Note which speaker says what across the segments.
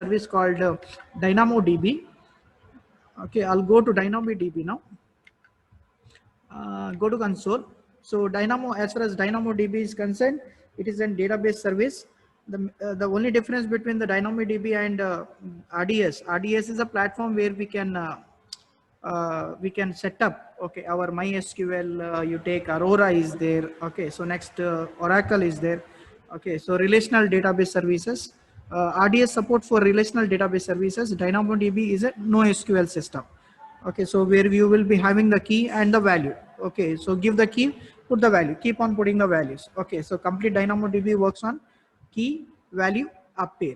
Speaker 1: service called DynamoDB. Okay, I'll go to DynamoDB now. Go to console. So Dynamo, as far as DynamoDB is concerned, it is a database service. The only difference between the DynamoDB and RDS is a platform where we can set up, okay, our MySQL. You take Aurora is there. Okay, so next Oracle is there. Okay, so relational database services. RDS support for relational database services. DynamoDB is a NoSQL system. Okay, so where you will be having the key and the value. Okay, so give the key, put the value, keep on putting the values. Okay, so complete DynamoDB works on key, value, up pair.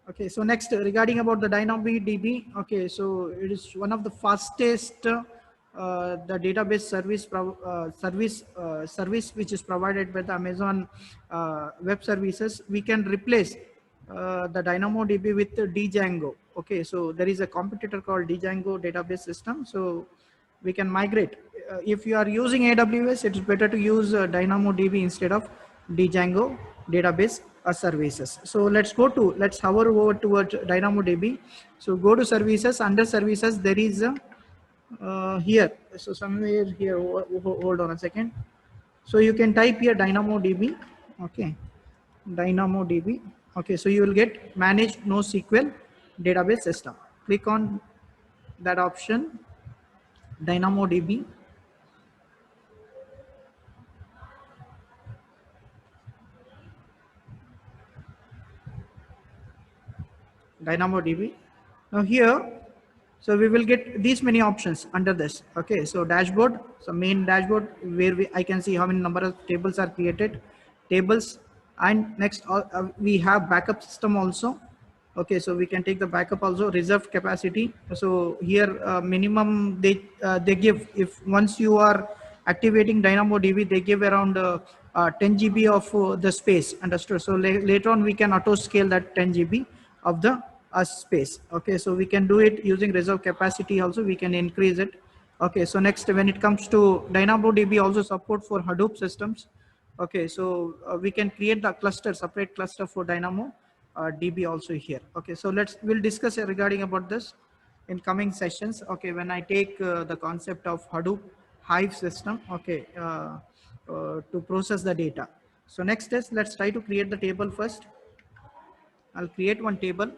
Speaker 1: Okay, so next regarding about the DynamoDB. Okay, so it is one of the fastest the database service which is provided by the Amazon Web Services. We can replace the DynamoDB with Django. Okay, so there is a competitor called Django database system. So we can migrate. If you are using AWS, it's better to use DynamoDB instead of Django database services. So let's hover over towards DynamoDB. So go to services. Under services, there is here. So somewhere here, hold on a second. So you can type here DynamoDB. Okay, DynamoDB. Okay, so you will get manage NoSQL database system. Click on that option, DynamoDB. DynamoDB. Now here, so we will get these many options under this. Okay, so dashboard, so main dashboard where I can see how many number of tables are created, tables, and next we have backup system also. Okay, so we can take the backup also, reserved capacity. So here minimum they give, if once you are activating DynamoDB, they give around 10 GB of the space, understood? So later on we can auto scale that 10 GB of the space. Okay, so we can do it using reserve capacity also, we can increase it. Okay, so next when it comes to DynamoDB also support for Hadoop systems. Okay, so we can create the cluster, separate cluster for Dynamo DB also here. Okay, so we'll discuss regarding about this in coming sessions. Okay, when I take the concept of Hadoop Hive system, okay, to process the data. So next is, let's try to create the table first. I'll create one table.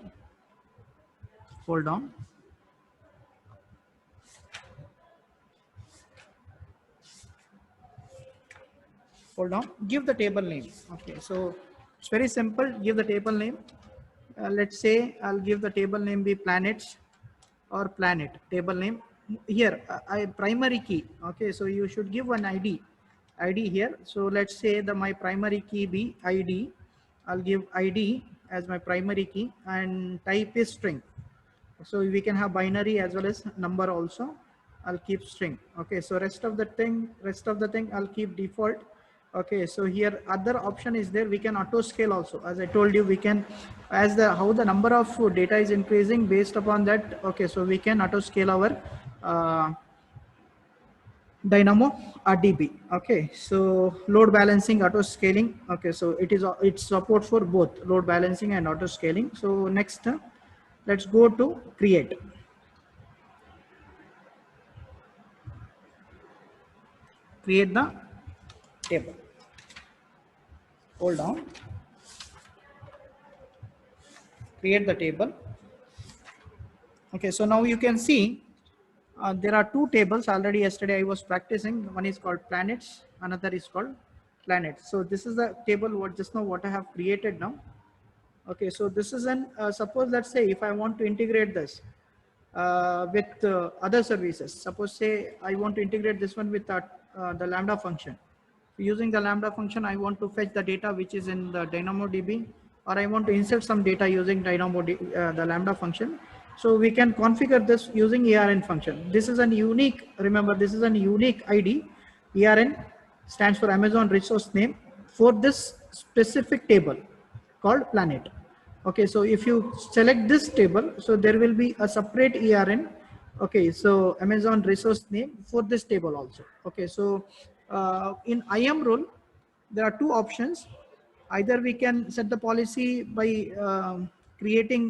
Speaker 1: Hold on. Hold on. Give the table name. Okay, so it's very simple. Give the table name. Let's say I'll give the table name be planets or planet table name. Here, I primary key. Okay, so you should give one ID here. So let's say my primary key be ID. I'll give ID as my primary key and type is string. So we can have binary as well as number also. I'll keep string. Okay, so rest of the thing I'll keep default. Okay, so here other option is there, we can auto scale also. As I told you, we can, as how the number of data is increasing, based upon that. Okay, so we can auto scale our DynamoDB. Okay, so load balancing, auto scaling. Okay, so it's support for both load balancing and auto scaling. So next, let's go to create. Create the table. Hold on. Create the table. Okay, so now you can see there are two tables already. Yesterday I was practicing. One is called planets, another is called planets. So this is the table what I have created now. Okay, so this is an suppose, let's say if I want to integrate this with other services. Suppose say I want to integrate this one with the Lambda function. Using the Lambda function, I want to fetch the data which is in the DynamoDB, or I want to insert some data using DynamoDB, the Lambda function. So we can configure this using ERN function. This is a unique, remember this is a unique ID. ERN stands for Amazon Resource Name for this specific table called planet. Okay, so if you select this table, so there will be a separate ERN. Okay, so Amazon Resource Name for this table also. Okay, so in IAM rule, there are two options. Either we can set the policy by creating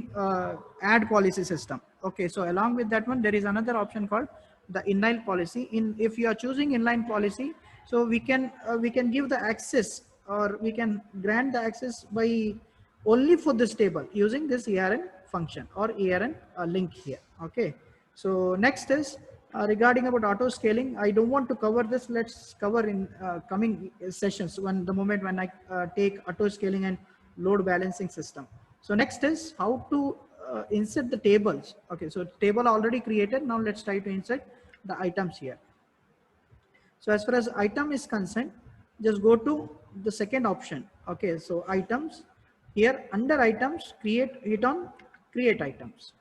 Speaker 1: add policy system. Okay, so along with that one, there is another option called the inline policy. If you are choosing inline policy, so we can give the access, or we can grant the access by only for this table using this ERN function or ERN link here. Okay, so next is regarding about auto scaling. I don't want to cover this. Let's cover in coming sessions when the moment when I take auto scaling and load balancing system. So next is how to insert the tables. Okay, so table already created. Now let's try to insert the items here. So as far as item is concerned, just go to the second option. Okay, so items, here under items, hit on create items.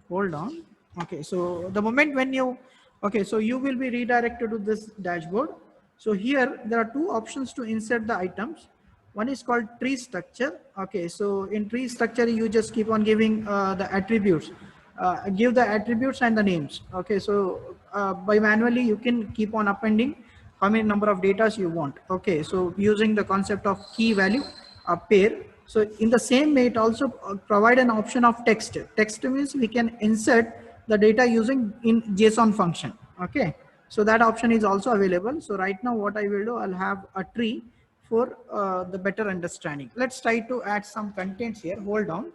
Speaker 1: Hold on. Okay, so the moment when you, okay, so you will be redirected to this dashboard. So here there are two options to insert the items. One is called tree structure. Okay, so in tree structure, you just keep on giving the attributes, give the attributes and the names. Okay, so by manually you can keep on appending how many number of data you want. Okay, so using the concept of key value pair. So in the same way, it also provide an option of text. Text means we can insert the data using in JSON function. Okay, so that option is also available. So right now what I will do, I'll have a tree for the better understanding. Let's try to add some contents here. Hold on.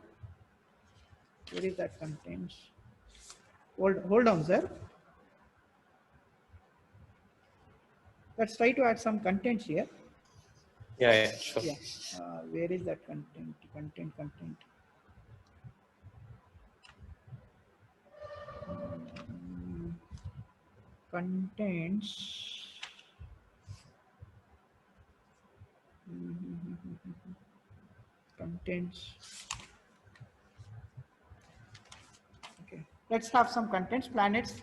Speaker 1: Where is that contents? Hold on, sir. Let's try to add some contents here.
Speaker 2: Yeah, sure.
Speaker 1: Yeah. Where is that content? Content. Contents. Contents. Okay. Let's have some contents. Planets.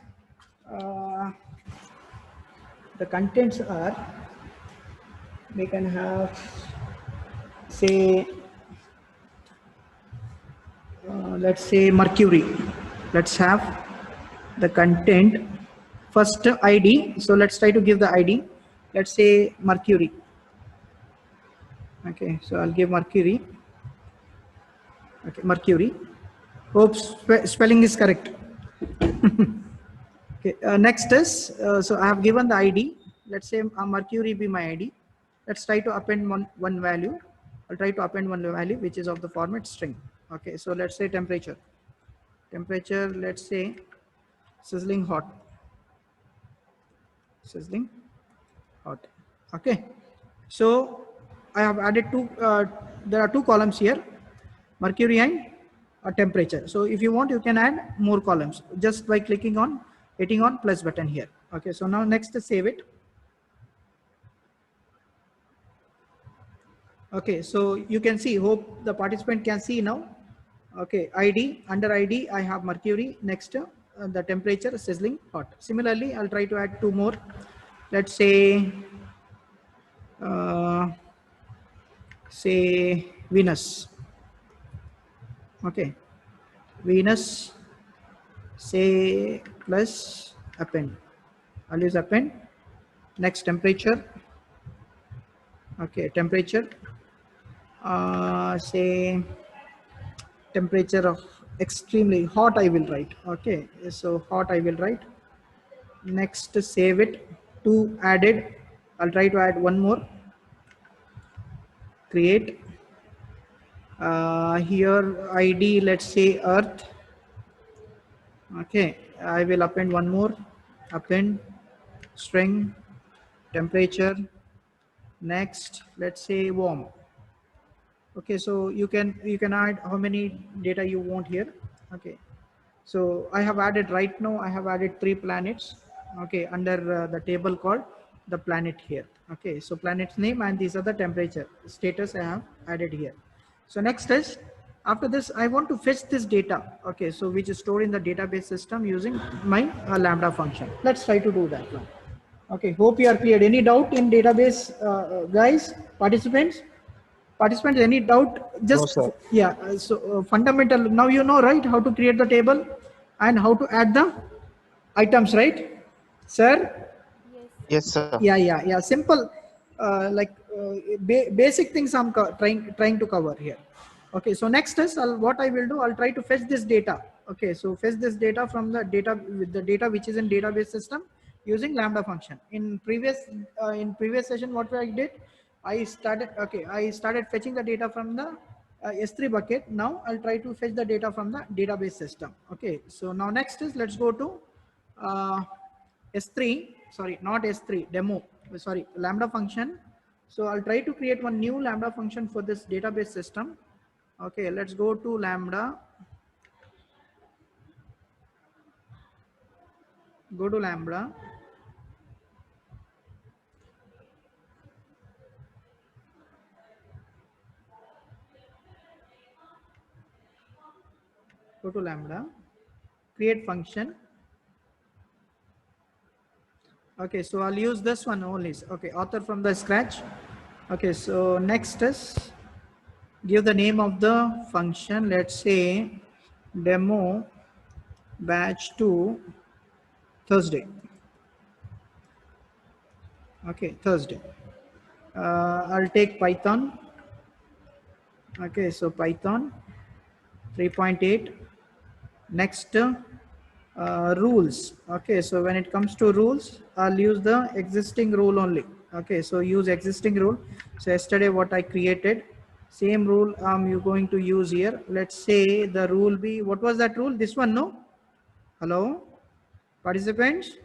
Speaker 1: The contents are, we can have, say, let's say Mercury. Let's have the content first ID. So let's try to give the ID. Let's say Mercury. Okay, so I'll give Mercury. Okay, Mercury. Hope spelling is correct. Okay, next is, so I have given the ID. Let's say Mercury be my ID. Let's try to append one value. I'll try to append one value which is of the format string. Okay, so let's say temperature. Temperature, let's say sizzling hot. Sizzling hot. Okay, so I have added two, there are two columns here, Mercury and temperature. So if you want, you can add more columns just by clicking on, hitting on plus button here. Okay, so now next is save it. Okay, so you can see, hope the participant can see now. Okay, ID, under ID, I have Mercury. Next, the temperature, sizzling hot. Similarly, I'll try to add two more. Let's say, say Venus. Okay, Venus, say plus append. I'll use append. Next, temperature. Okay, temperature. Say temperature of extremely hot, I will write. Okay, so hot I will write. Next, save it. Two added. I'll try to add one more. Create. Here ID, let's say Earth. Okay, I will append one more. Append string temperature. Next, let's say warm. Okay, so you can add how many data you want here. Okay, so I have added right now, I have added 3 planets. Okay, under the table called the planet here. Okay, so planet's name and these are the temperature status I have added here. So next is, after this I want to fetch this data. Okay, so which is stored in the database system using my Lambda function. Let's try to do that now. Okay, hope you are clear. Any doubt in database, guys, participants? Participants, any doubt? Just
Speaker 3: No,
Speaker 1: yeah. So fundamental. Now you know, right, how to create the table and how to add the items, right, sir?
Speaker 3: yes, sir.
Speaker 1: Yeah. Simple, basic things I'm trying to cover here. Okay, so next is what I will do, I'll try to fetch this data. Okay, so fetch this data from the data with the data which is in database system using Lambda function. In previous session, what I did, I started fetching the data from the S3 bucket. Now I'll try to fetch the data from the database system. Okay, so now next is, let's go to S3, sorry, not S3, demo, sorry, Lambda function. So I'll try to create one new Lambda function for this database system. Okay, let's go to Lambda. Go to Lambda. Go to Lambda. Create function. Okay, so I'll use this one only. Okay, author from the scratch. Okay, so next is give the name of the function. Let's say demo batch 2 Thursday. Okay, Thursday. I'll take Python. Okay, so Python 3.8. Next, rules. Okay, so when it comes to rules, I'll use the existing rule only. Okay, so use existing rule. So yesterday what I created, same rule I'm going to use here. Let's say the rule be, what was that rule? This one, no? Hello, participants?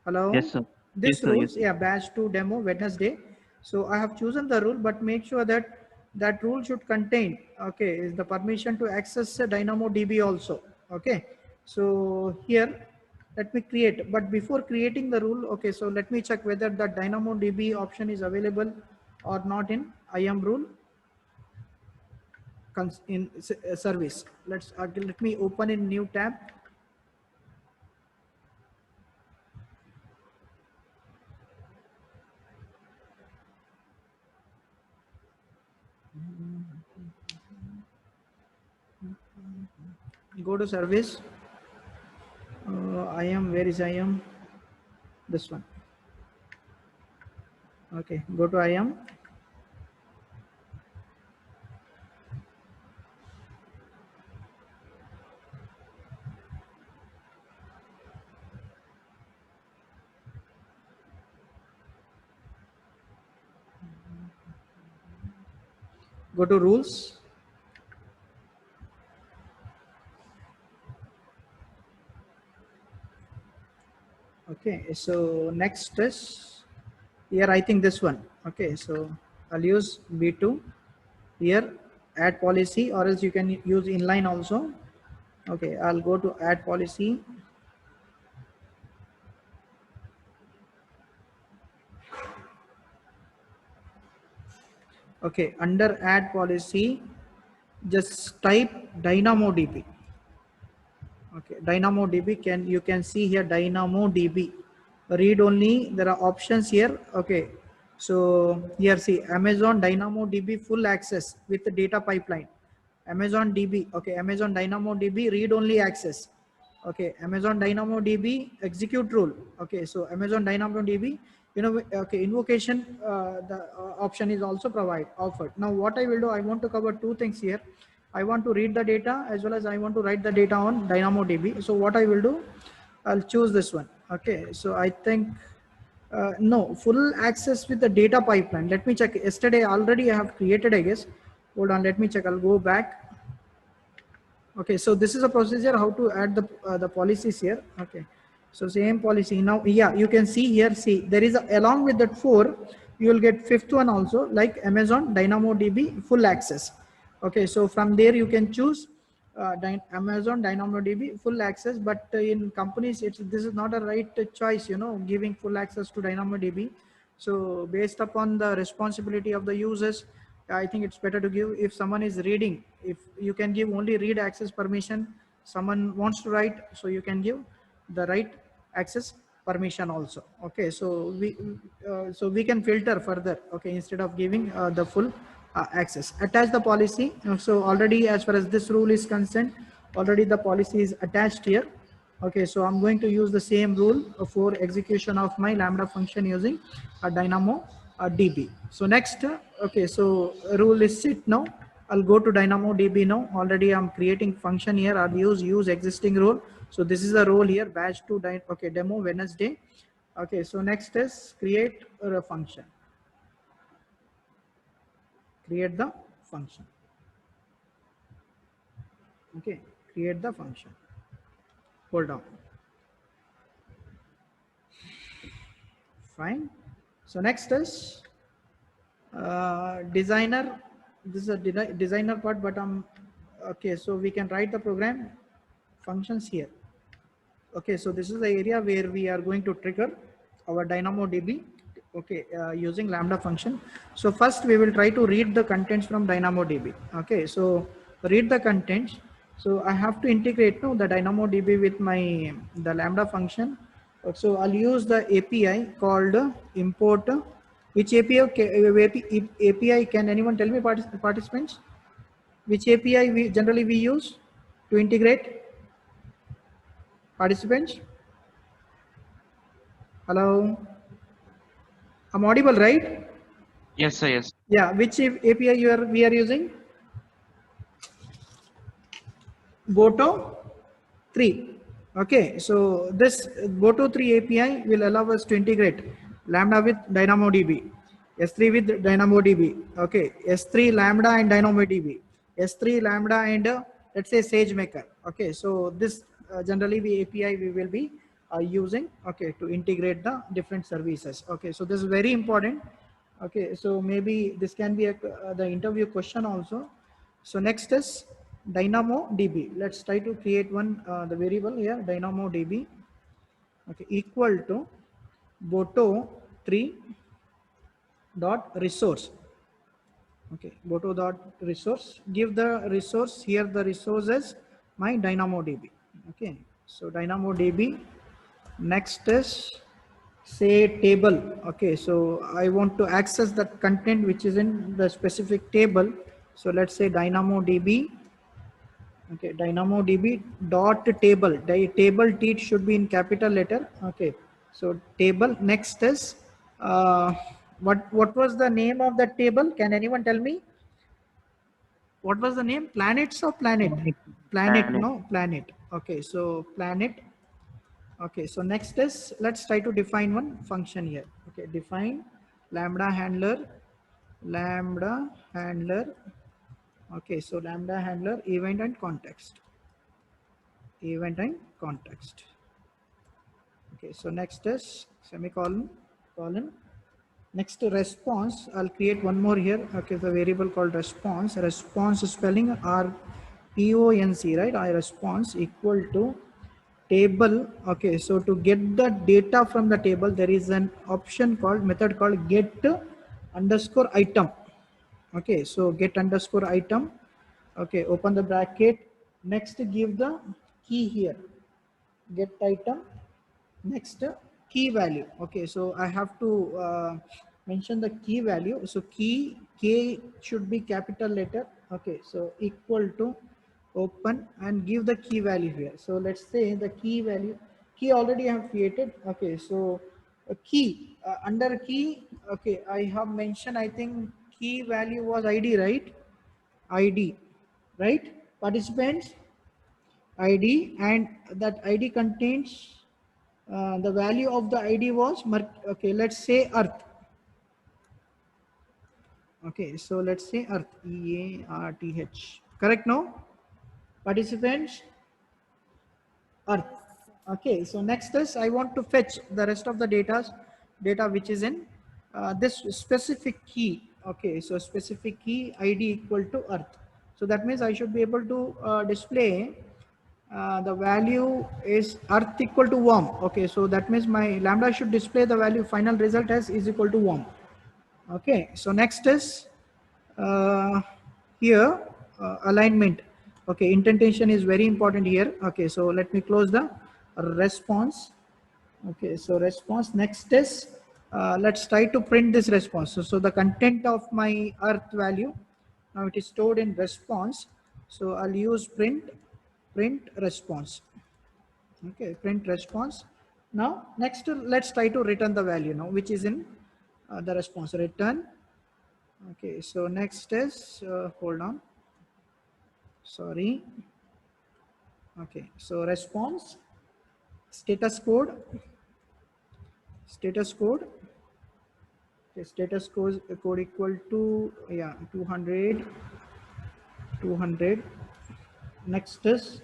Speaker 1: Hello?
Speaker 3: Yes, sir.
Speaker 1: This
Speaker 3: Yes, sir.
Speaker 1: rules,
Speaker 3: Yes, sir.
Speaker 1: yeah, batch 2 demo Wednesday. So I have chosen the rule, but make sure that that rule should contain, okay, is the permission to access DynamoDB also. Okay, so here let me create, but before creating the rule, okay, so let me check whether the DynamoDB option is available or not in IAM rule in service. Let me open in new tab. Go to service. IAM, where is IAM? This one. Okay, go to IAM. Go to rules. Okay, so next is here, I think this one. Okay, so I'll use B2 here, add policy, or else you can use inline also. Okay, I'll go to add policy. Okay, under add policy, just type DynamoDB. Okay, DynamoDB, you can see here DynamoDB. Read only, there are options here. Okay, so here see Amazon DynamoDB full access with the data pipeline. Amazon DB, okay, Amazon DynamoDB read only access. Okay, Amazon DynamoDB execute rule. Okay, so Amazon DynamoDB, okay, invocation, the option is also offered. Now what I will do, I want to cover two things here. I want to read the data as well as I want to write the data on DynamoDB. So what I will do, I'll choose this one. Okay, so I think no, full access with the data pipeline. Let me check. Yesterday already I have created, I guess. Hold on, let me check. I'll go back. Okay, so this is a procedure how to add the policies here. Okay, so same policy. Now, yeah, you can see here. See, there is along with that 4, you will get 5th one also, like Amazon DynamoDB full access. Okay, so from there you can choose Amazon DynamoDB full access, but in companies this is not a right choice, giving full access to DynamoDB. So based upon the responsibility of the users, I think it's better to give, if someone is reading, if you can give only read access permission, someone wants to write, so you can give the write access permission also. Okay, so we can filter further. Okay, instead of giving the full access. Attach the policy. So already, as far as this rule is concerned, already the policy is attached here. Okay, so I'm going to use the same rule for execution of my Lambda function using a DynamoDB. So next, okay, so rule is set now. I'll go to DynamoDB now. Already I'm creating function here. I'll use existing role. So this is the role here, batch to okay, demo Wednesday. Okay, so next is create a function. Create the function. Okay, create the function. Hold on. Fine. So next is designer. This is a designer part, but I'm okay. So we can write the program functions here. Okay, so this is the area where we are going to trigger our DynamoDB, okay, using Lambda function. So first we will try to read the contents from DynamoDB. Okay, so read the contents. So I have to integrate the DynamoDB with the Lambda function. So I'll use the API called import. Which API can anyone tell me, participants? Which API we generally use to integrate? Participants? Hello, I'm audible, right?
Speaker 3: Yes, sir. Yes.
Speaker 1: Yeah, which API we are using? Boto 3. Okay, so this Boto 3 API will allow us to integrate Lambda with DynamoDB, S3 with DynamoDB, okay, S3 Lambda and DynamoDB, S3 Lambda and let's say SageMaker. Okay, so this generally the API we will be using, okay, to integrate the different services. Okay, so this is very important. Okay, so maybe this can be the interview question also. So next is DynamoDB. Let's try to create one the variable here, DynamoDB. Okay, equal to Boto 3 dot resource. Okay, Boto dot resource. Give the resource here. The resource is my DynamoDB. Okay, so DynamoDB. Next is say table. Okay, so I want to access that content which is in the specific table. So let's say DynamoDB. Okay, DynamoDB dot table. The table T should be in capital letter. Okay, so table. Next is what was the name of that table? Can anyone tell me? What was the name? Planets or planet? Planet. No, planet. Okay, so planet. Okay, so next is let's try to define one function here. Okay, define lambda handler. Okay, so lambda handler event and context. Event and context. Okay, so next is semicolon, colon. Next response, I'll create one more here. Okay, the variable called response. Response spelling RPONC, right? I response equal to table. Okay, so to get the data from the table, there is an option called method called get underscore item. Okay, so get underscore item. Okay, open the bracket. Next, give the key here. Get item. Next, key value. Okay, so I have to mention the key value. So key K should be capital letter. Okay, so equal to open and give the key value here. So let's say the key value, key already I have created. Okay, so a key under key. Okay, I have mentioned, I think key value was ID, right? ID, right? Participants, ID, and that ID contains the value of the ID was okay, let's say earth. Okay, so let's say earth, EARTH. Correct now? Participants, earth. Okay, so next is I want to fetch the rest of the data which is in this specific key. Okay, so specific key ID equal to earth. So that means I should be able to display the value is earth equal to warm. Okay, so that means my lambda should display the value final result as is equal to warm. Okay, so next is uh, here alignment. Okay, indentation is very important here. Okay, so let me close the response. Okay, so response. Next is let's try to print this response. So the content of my earth value now it is stored in response. So I'll use print response. Okay, print response. Now next let's try to return the value now which is in the response. Return. Okay, so next is hold on. sorry. Okay, so response, status code, status code. Okay, status code equal to, yeah, 200, 200. Next is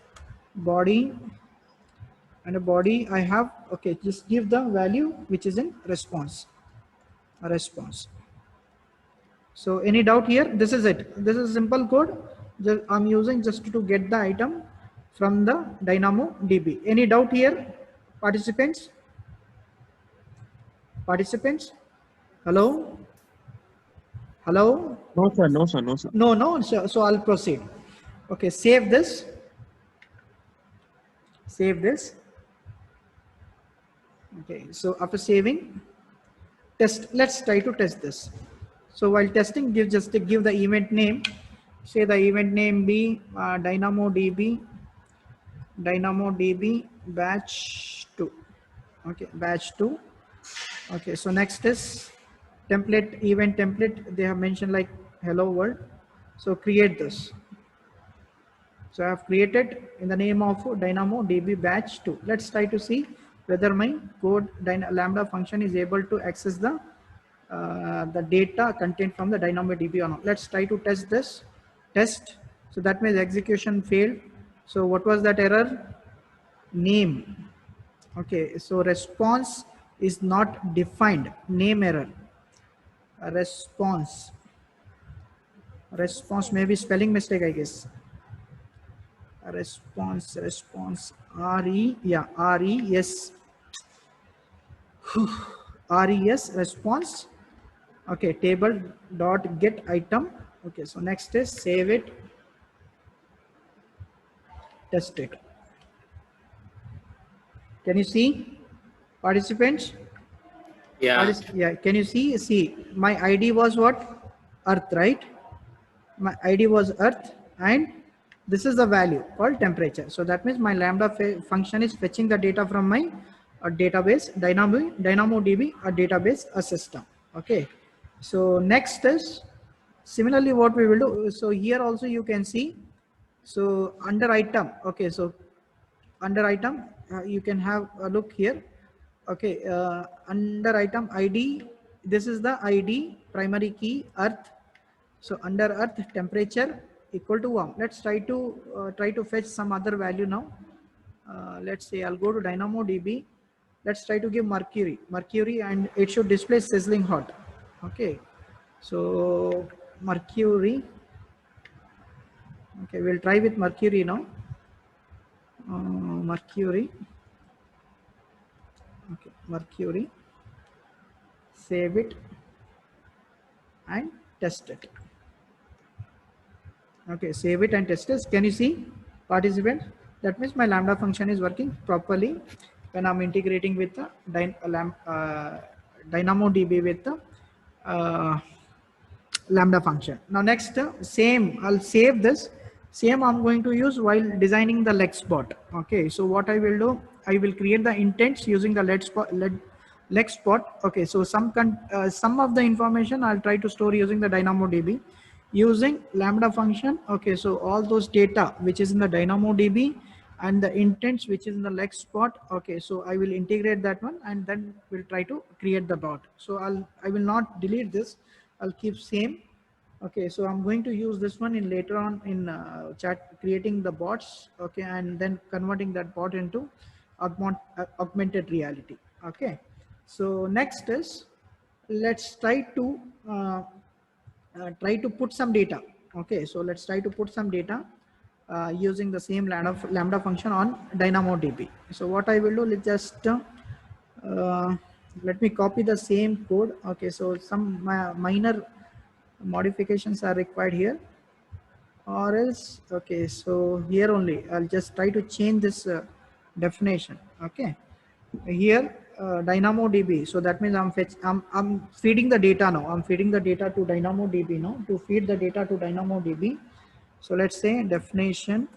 Speaker 1: body, and a body I have, okay, just give the value which is in response, a response. So any doubt here? This is it. This is simple code. I'm using just to get the item from the DynamoDB. Any doubt here, participants? Participants? Hello? Hello?
Speaker 3: No, sir. No, sir. No, sir.
Speaker 1: No, no. So I'll proceed. Okay, save this. Save this. Okay, so after saving, test. Let's try to test this. So while testing, give the event name. Say the event name be DynamoDB batch 2. Okay, batch 2. Okay, so next is template, event template. They have mentioned like hello world. So create this. So I have created in the name of DynamoDB batch 2. Let's try to see whether my code Lambda function is able to access the data content from the DynamoDB or not. Let's try to test this. Test. So that means execution failed. So what was that error? Name. Okay, so response is not defined. Name error. A response. Response may be spelling mistake, I guess. A response. RE, yeah, RES. RES response. Okay, table dot get item. Okay, so next is save it, test it. Can you see, participants?
Speaker 2: Yeah.
Speaker 1: Yeah, can you see? See, my ID was what? Earth, right? My ID was Earth, and this is the value called temperature. So that means my Lambda function is fetching the data from my database, DynamoDB, a database, a system. Okay. So next is similarly what we will do. So here also you can see. So under item, okay. So under item, you can have a look here. Okay, under item ID, this is the ID primary key Earth. So under Earth temperature equal to warm. Let's try to fetch some other value now. Let's say I'll go to DynamoDB. Let's try to give mercury, and it should display sizzling hot. Okay, so mercury. Okay, we'll try with mercury now. Mercury. Okay, mercury. Save it and test it. Okay, save it and test it. Can you see, participant? That means my Lambda function is working properly when I'm integrating with the DynamoDB with the Lambda function. Now next, same, I'll save this. Same I'm going to use while designing the LexBot. Okay, so what I will do, I will create the intents using the LexBot. Okay, so some of the information I'll try to store using the DynamoDB using Lambda function. Okay, so all those data which is in the DynamoDB and the intents which is in the LexBot. Okay, so I will integrate that one, and then we'll try to create the bot. So I will not delete this. I'll keep same. Okay, so I'm going to use this one in later on in chat, creating the bots. Okay, and then converting that bot into augmented reality. Okay, so next is, let's try to put some data. Okay, so let's try to put some data using the same lambda function on DynamoDB. So what I will do, let's just let me copy the same code. Okay, so some minor modifications are required here, or else, okay, so here only I'll just try to change this definition. Okay, here DynamoDB. So that means I'm feeding the data now. I'm feeding the data to DynamoDB now. To feed the data to DynamoDB, so let's say definition.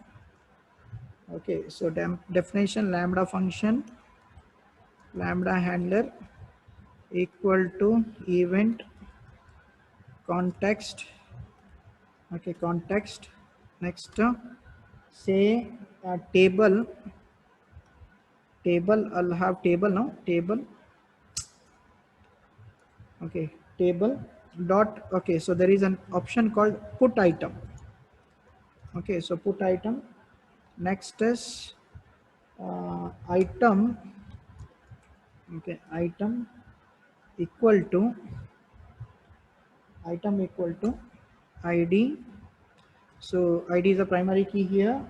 Speaker 1: Okay, so definition lambda function, lambda handler equal to event context. Okay, context. Next, say table. I'll have table now. Table. Okay, table dot. Okay, so there is an option called put item. Okay, so put item. Next is item. Okay, item equal to ID. So ID is the primary key here.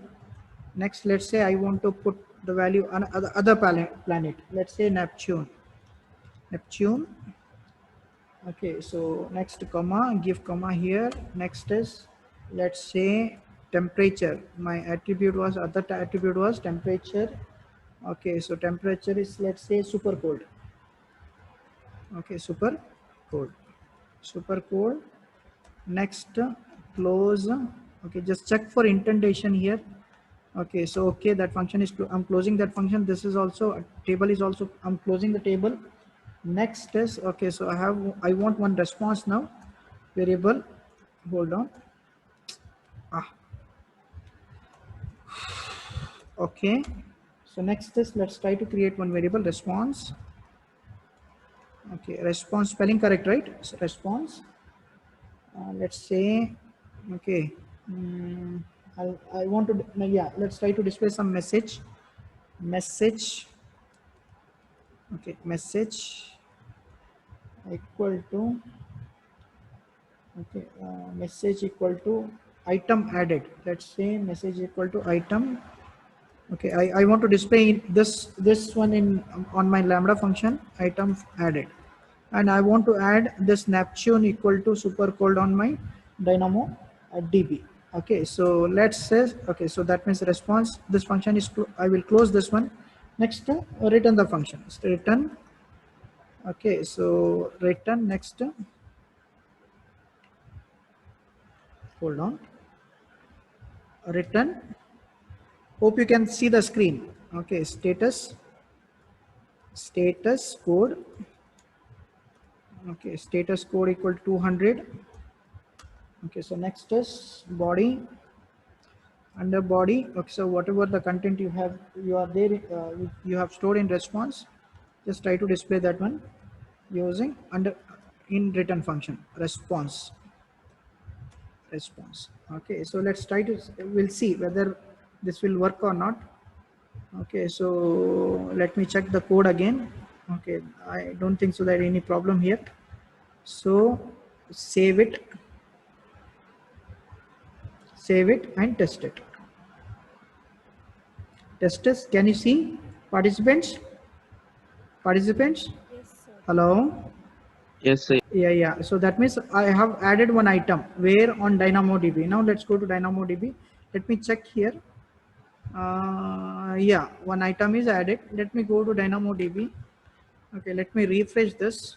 Speaker 1: Next, let's say I want to put the value on other planet. Let's say Neptune. Okay, so next comma, give comma here. Next is, let's say temperature. My attribute was, attribute was temperature. Okay, so temperature is, let's say, super cold. Okay, super cold. Next, close. Okay, just check for indentation here. Okay, so okay, that function is, I'm closing that function. This is also a table is also, I'm closing the table. Next is, okay, so I want one response now. Variable, hold on. Okay, so next is, let's try to create one variable response. Okay, response, spelling correct, right? So response. Let's say, okay, I want to, yeah, let's try to display some message. Okay, message equal to, okay, message equal to item added. Let's say message equal to item. Okay, I want to display this one in on my Lambda function, item added, and I want to add this Neptune equal to super cold on my Dynamo DB. Okay, so let's say, okay, so that means response. This function is, I will close this one. Next, return the function. So return. Okay, so return next. Hold on. Return. Hope you can see the screen. Okay, status code. Okay, status code equal to 200. Okay, so next is body. Under body, okay, so whatever the content you have you have stored in response, just try to display that one using under in return function response. Okay, so let's try to, we'll see whether this will work or not. Okay, so let me check the code again. Okay, I don't think so there any problem here. So save it and test it. Testers, can you see participants?
Speaker 4: Yes, sir.
Speaker 1: Hello.
Speaker 3: Yes, sir.
Speaker 1: Yeah. So that means I have added one item where on DynamoDB. Now let's go to DynamoDB. Let me check here. Yeah, one item is added. Let me go to DynamoDB. Okay, let me refresh this.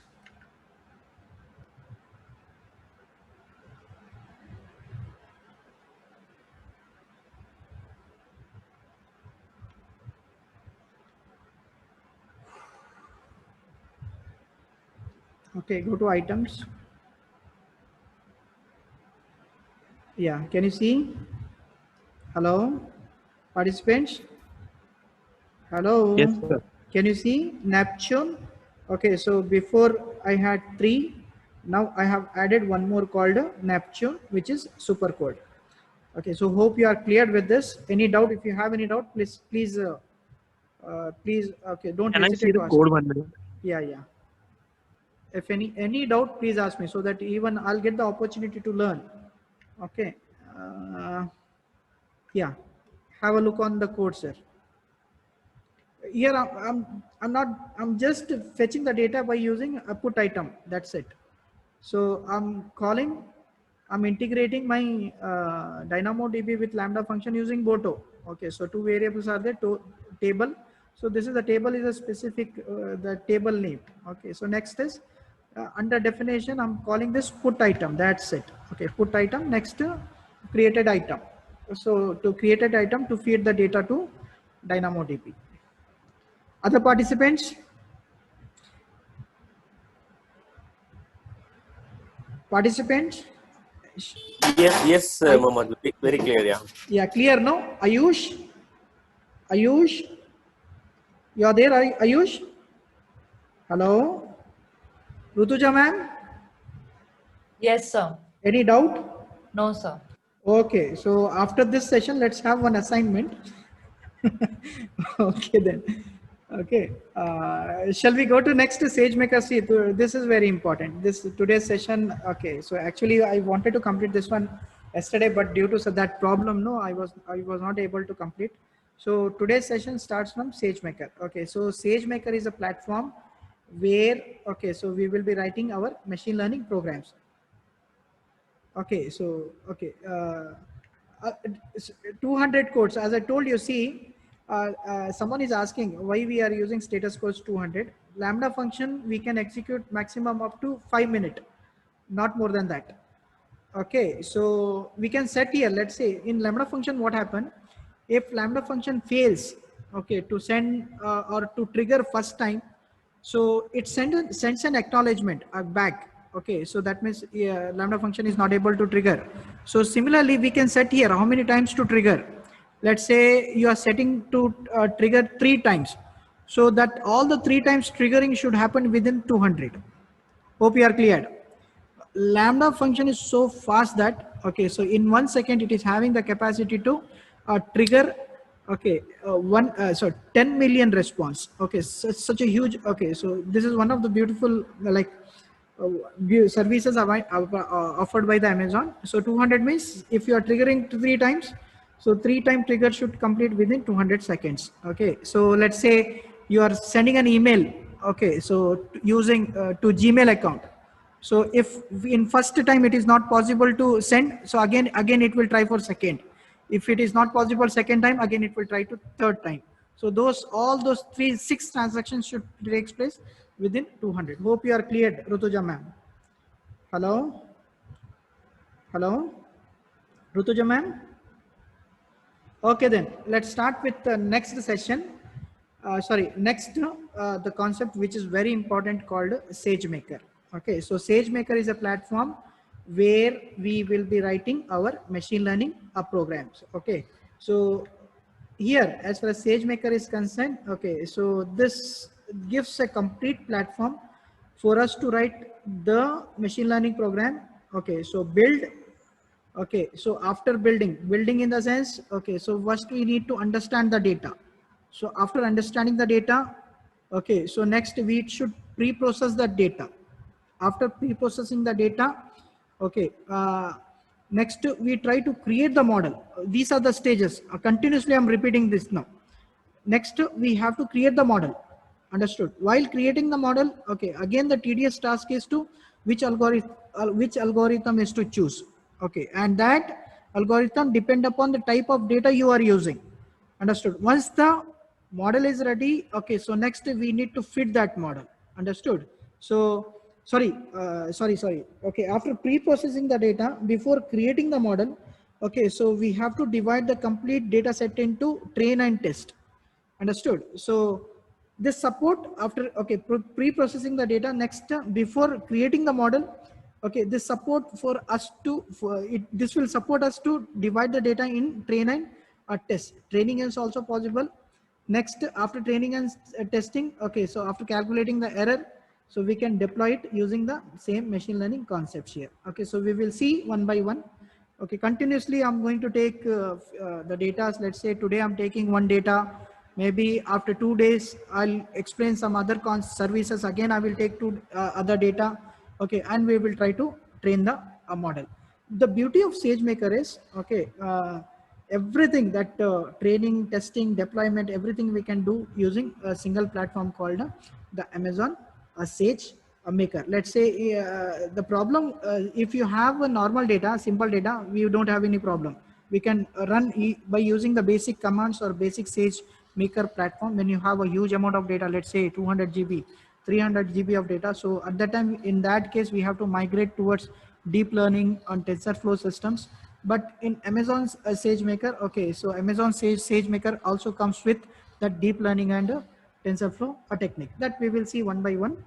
Speaker 1: Okay, go to items. Yeah, can you see? Hello, participants. Hello.
Speaker 3: Yes, sir.
Speaker 1: Can you see Neptune? Okay, so before I had 3, now I have added one more called Neptune, which is super cold. Okay, so hope you are clear with this. Any doubt? If you have any doubt, please, okay, don't
Speaker 3: Can I see
Speaker 1: hesitate
Speaker 3: the
Speaker 1: to ask
Speaker 3: code
Speaker 1: me.
Speaker 3: 1 minute?
Speaker 1: Yeah. If any doubt, please ask me so that even I'll get the opportunity to learn. Okay. Yeah. Have a look on the code, sir. Here I'm just fetching the data by using a put item. That's it. So I'm integrating my DynamoDB with Lambda function using Boto. Okay, so 2 variables are there, table. So this is the table is a specific the table name. Okay, so next is under definition, I'm calling this put item. That's it. Okay, put item. Next, created item. So to created item to feed the data to DynamoDB. Other participants? Participants?
Speaker 2: Yes, Mohammed. Very clear. Yeah.
Speaker 1: Yeah, clear now. Ayush, you are there, Ayush? Hello, Rutuja ma'am.
Speaker 4: Yes, sir.
Speaker 1: Any doubt?
Speaker 4: No, sir.
Speaker 1: Okay, so after this session, let's have one assignment. Okay then. Okay, shall we go to next SageMaker? See, this is very important. This today's session. Okay, so actually I wanted to complete this one yesterday, but due to that problem, no, I was not able to complete. So today's session starts from SageMaker. Okay, so SageMaker is a platform where, okay, so we will be writing our machine learning programs. Okay, so okay, uh, 200 codes. As I told you, see, someone is asking why we are using status codes 200. Lambda function we can execute maximum up to 5 minutes, not more than that. Okay, so we can set here. Let's say in lambda function, what happened if lambda function fails? Okay, to send or to trigger first time, so it sends an acknowledgement back. Okay, so that means lambda function is not able to trigger. So similarly, we can set here how many times to trigger. Let's say you are setting to trigger 3 times, so that all the 3 times triggering should happen within 200. Hope you are clear. Lambda function is so fast that, okay, so in 1 second it is having the capacity to trigger, okay, 10 million response. Okay, such a huge, okay, so this is one of the beautiful services offered by the Amazon. So 200 means if you are triggering 3 times, so 3 time trigger should complete within 200 seconds. Okay, so let's say you are sending an email, okay, so using to Gmail account. So if in first time it is not possible to send, so again it will try for second. If it is not possible second time, again it will try to third time. So all those 6 transactions should take place within 200. Hope you are cleared, Rutuja ma'am. Hello, Rutuja ma'am. Okay, then let's start with the next session. The concept which is very important called SageMaker. Okay, so SageMaker is a platform where we will be writing our machine learning programs. Okay, so here as far as SageMaker is concerned, okay, so this gives a complete platform for us to write the machine learning program. Okay, so build. Okay, so after building in the sense, okay, so first we need to understand the data. So after understanding the data, okay, so next we should pre-process the data. After pre-processing the data, okay, next we try to create the model. These are the stages. Continuously I'm repeating this now. Next we have to create the model. Understood? While creating the model, okay, again the tedious task is to which algorithm is to choose. Okay, and that algorithm depend upon the type of data you are using. Understood? Once the model is ready, okay, so next we need to fit that model. Understood? So sorry. Okay, after pre-processing the data before creating the model, okay, so we have to divide the complete data set into train and test. Understood? So this support after, okay, pre-processing the data, next before creating the model, okay, this support for us to this will support us to divide the data in train and test. Training is also possible. Next, after training and testing, okay, so after calculating the error, so we can deploy it using the same machine learning concepts here. Okay, so we will see one by one. Okay, continuously I'm going to take the data. Let's say today I'm taking one data. Maybe after 2 days, I'll explain some other services. Again, I will take two other data. Okay, and we will try to train the model. The beauty of SageMaker is, okay, everything that training, testing, deployment, everything we can do using a single platform called the Amazon SageMaker. Let's say the problem, if you have a normal data, simple data, we don't have any problem. We can run by using the basic commands or basic SageMaker platform. When you have a huge amount of data, let's say 200 GB, 300 GB of data. So at that time, in that case, we have to migrate towards deep learning on TensorFlow systems. But in Amazon's SageMaker, okay, so Amazon SageMaker also comes with that deep learning and TensorFlow technique that we will see one by one.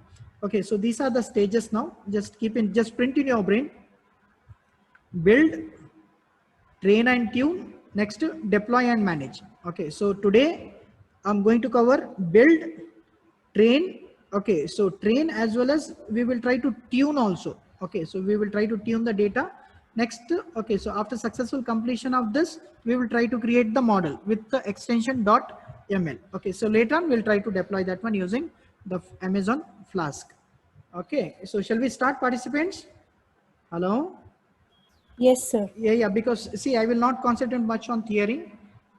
Speaker 1: Okay, so these are the stages now. Just print in your brain. Build, train and tune, next deploy and manage. Okay, so today I'm going to cover build, train. Okay, so train as well as we will try to tune also. Okay, so we will try to tune the data. Next, okay, so after successful completion of this, we will try to create the model with the extension .ml. Okay, so later on we'll try to deploy that one using the Amazon Flask. Okay, so shall we start, participants? Hello?
Speaker 5: Yes, sir.
Speaker 1: Yeah, because see, I will not concentrate much on theory.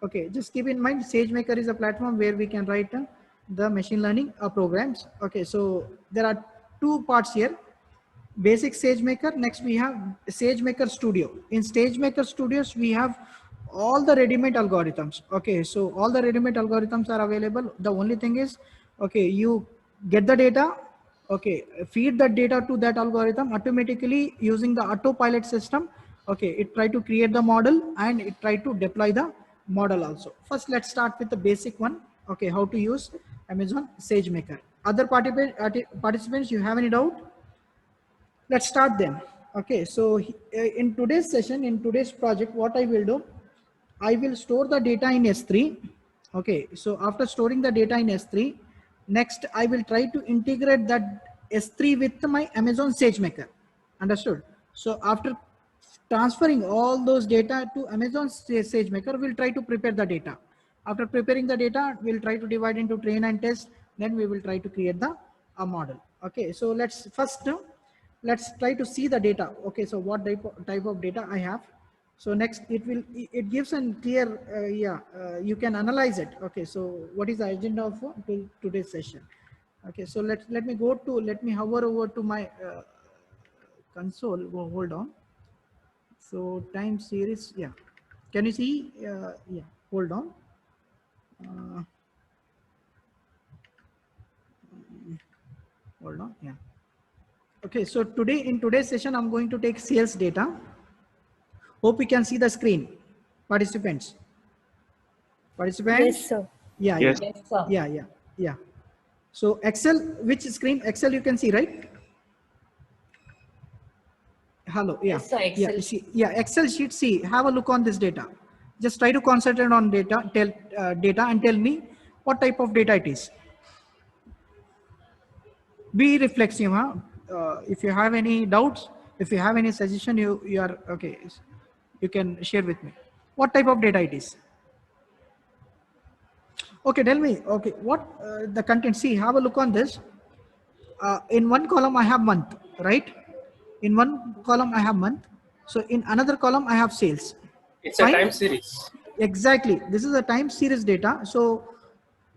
Speaker 1: Okay, just keep in mind, SageMaker is a platform where we can write the machine learning programs. Okay, so there are two parts here. Basic SageMaker. Next, we have SageMaker Studio. In SageMaker Studios, we have all the ready-made algorithms. Okay, so all the ready-made algorithms are available. The only thing is, okay, you get the data. Okay, feed that data to that algorithm automatically using the autopilot system. Okay, it try to create the model and it try to deploy the model also. First, let's start with the basic one. Okay, how to use Amazon SageMaker. Other participants, you have any doubt? Let's start then. Okay, so in today's session, in today's project, what I will do, I will store the data in S3. Okay, so after storing the data in S3, next I will try to integrate that S3 with my Amazon SageMaker. Understood? So after transferring all those data to Amazon SageMaker, we'll try to prepare the data. After preparing the data, we'll try to divide into train and test. Then we will try to create the model. Okay, so let's first let's try to see the data. Okay, so what type of data I have. So next it gives a clear you can analyze it. Okay, so what is the agenda of today's session? Okay, so let me hover over to my console. Hold on. So time series, yeah, can you see? Yeah, hold on. Hold on, yeah. Okay, so in today's session, I'm going to take sales data. Hope you can see the screen, participants.
Speaker 5: Yes, sir.
Speaker 1: Yeah,
Speaker 3: Yes.
Speaker 4: Yes, sir.
Speaker 1: yeah. So Excel, which screen? Excel you can see, right? Hello, yeah.
Speaker 4: Yes, sir, Excel.
Speaker 1: Excel sheet. See, have a look on this data. Just try to concentrate on data. Data and tell me what type of data it is. Be reflexive, huh? If you have any doubts, if you have any suggestion, you are okay. You can share with me. What type of data it is? Okay, tell me. Okay, what the content? See, have a look on this. In one column, I have month, right? In one column, I have month. So in another column, I have sales.
Speaker 2: It's
Speaker 1: Fine?
Speaker 2: a time series.
Speaker 1: Exactly. This is a time series data. So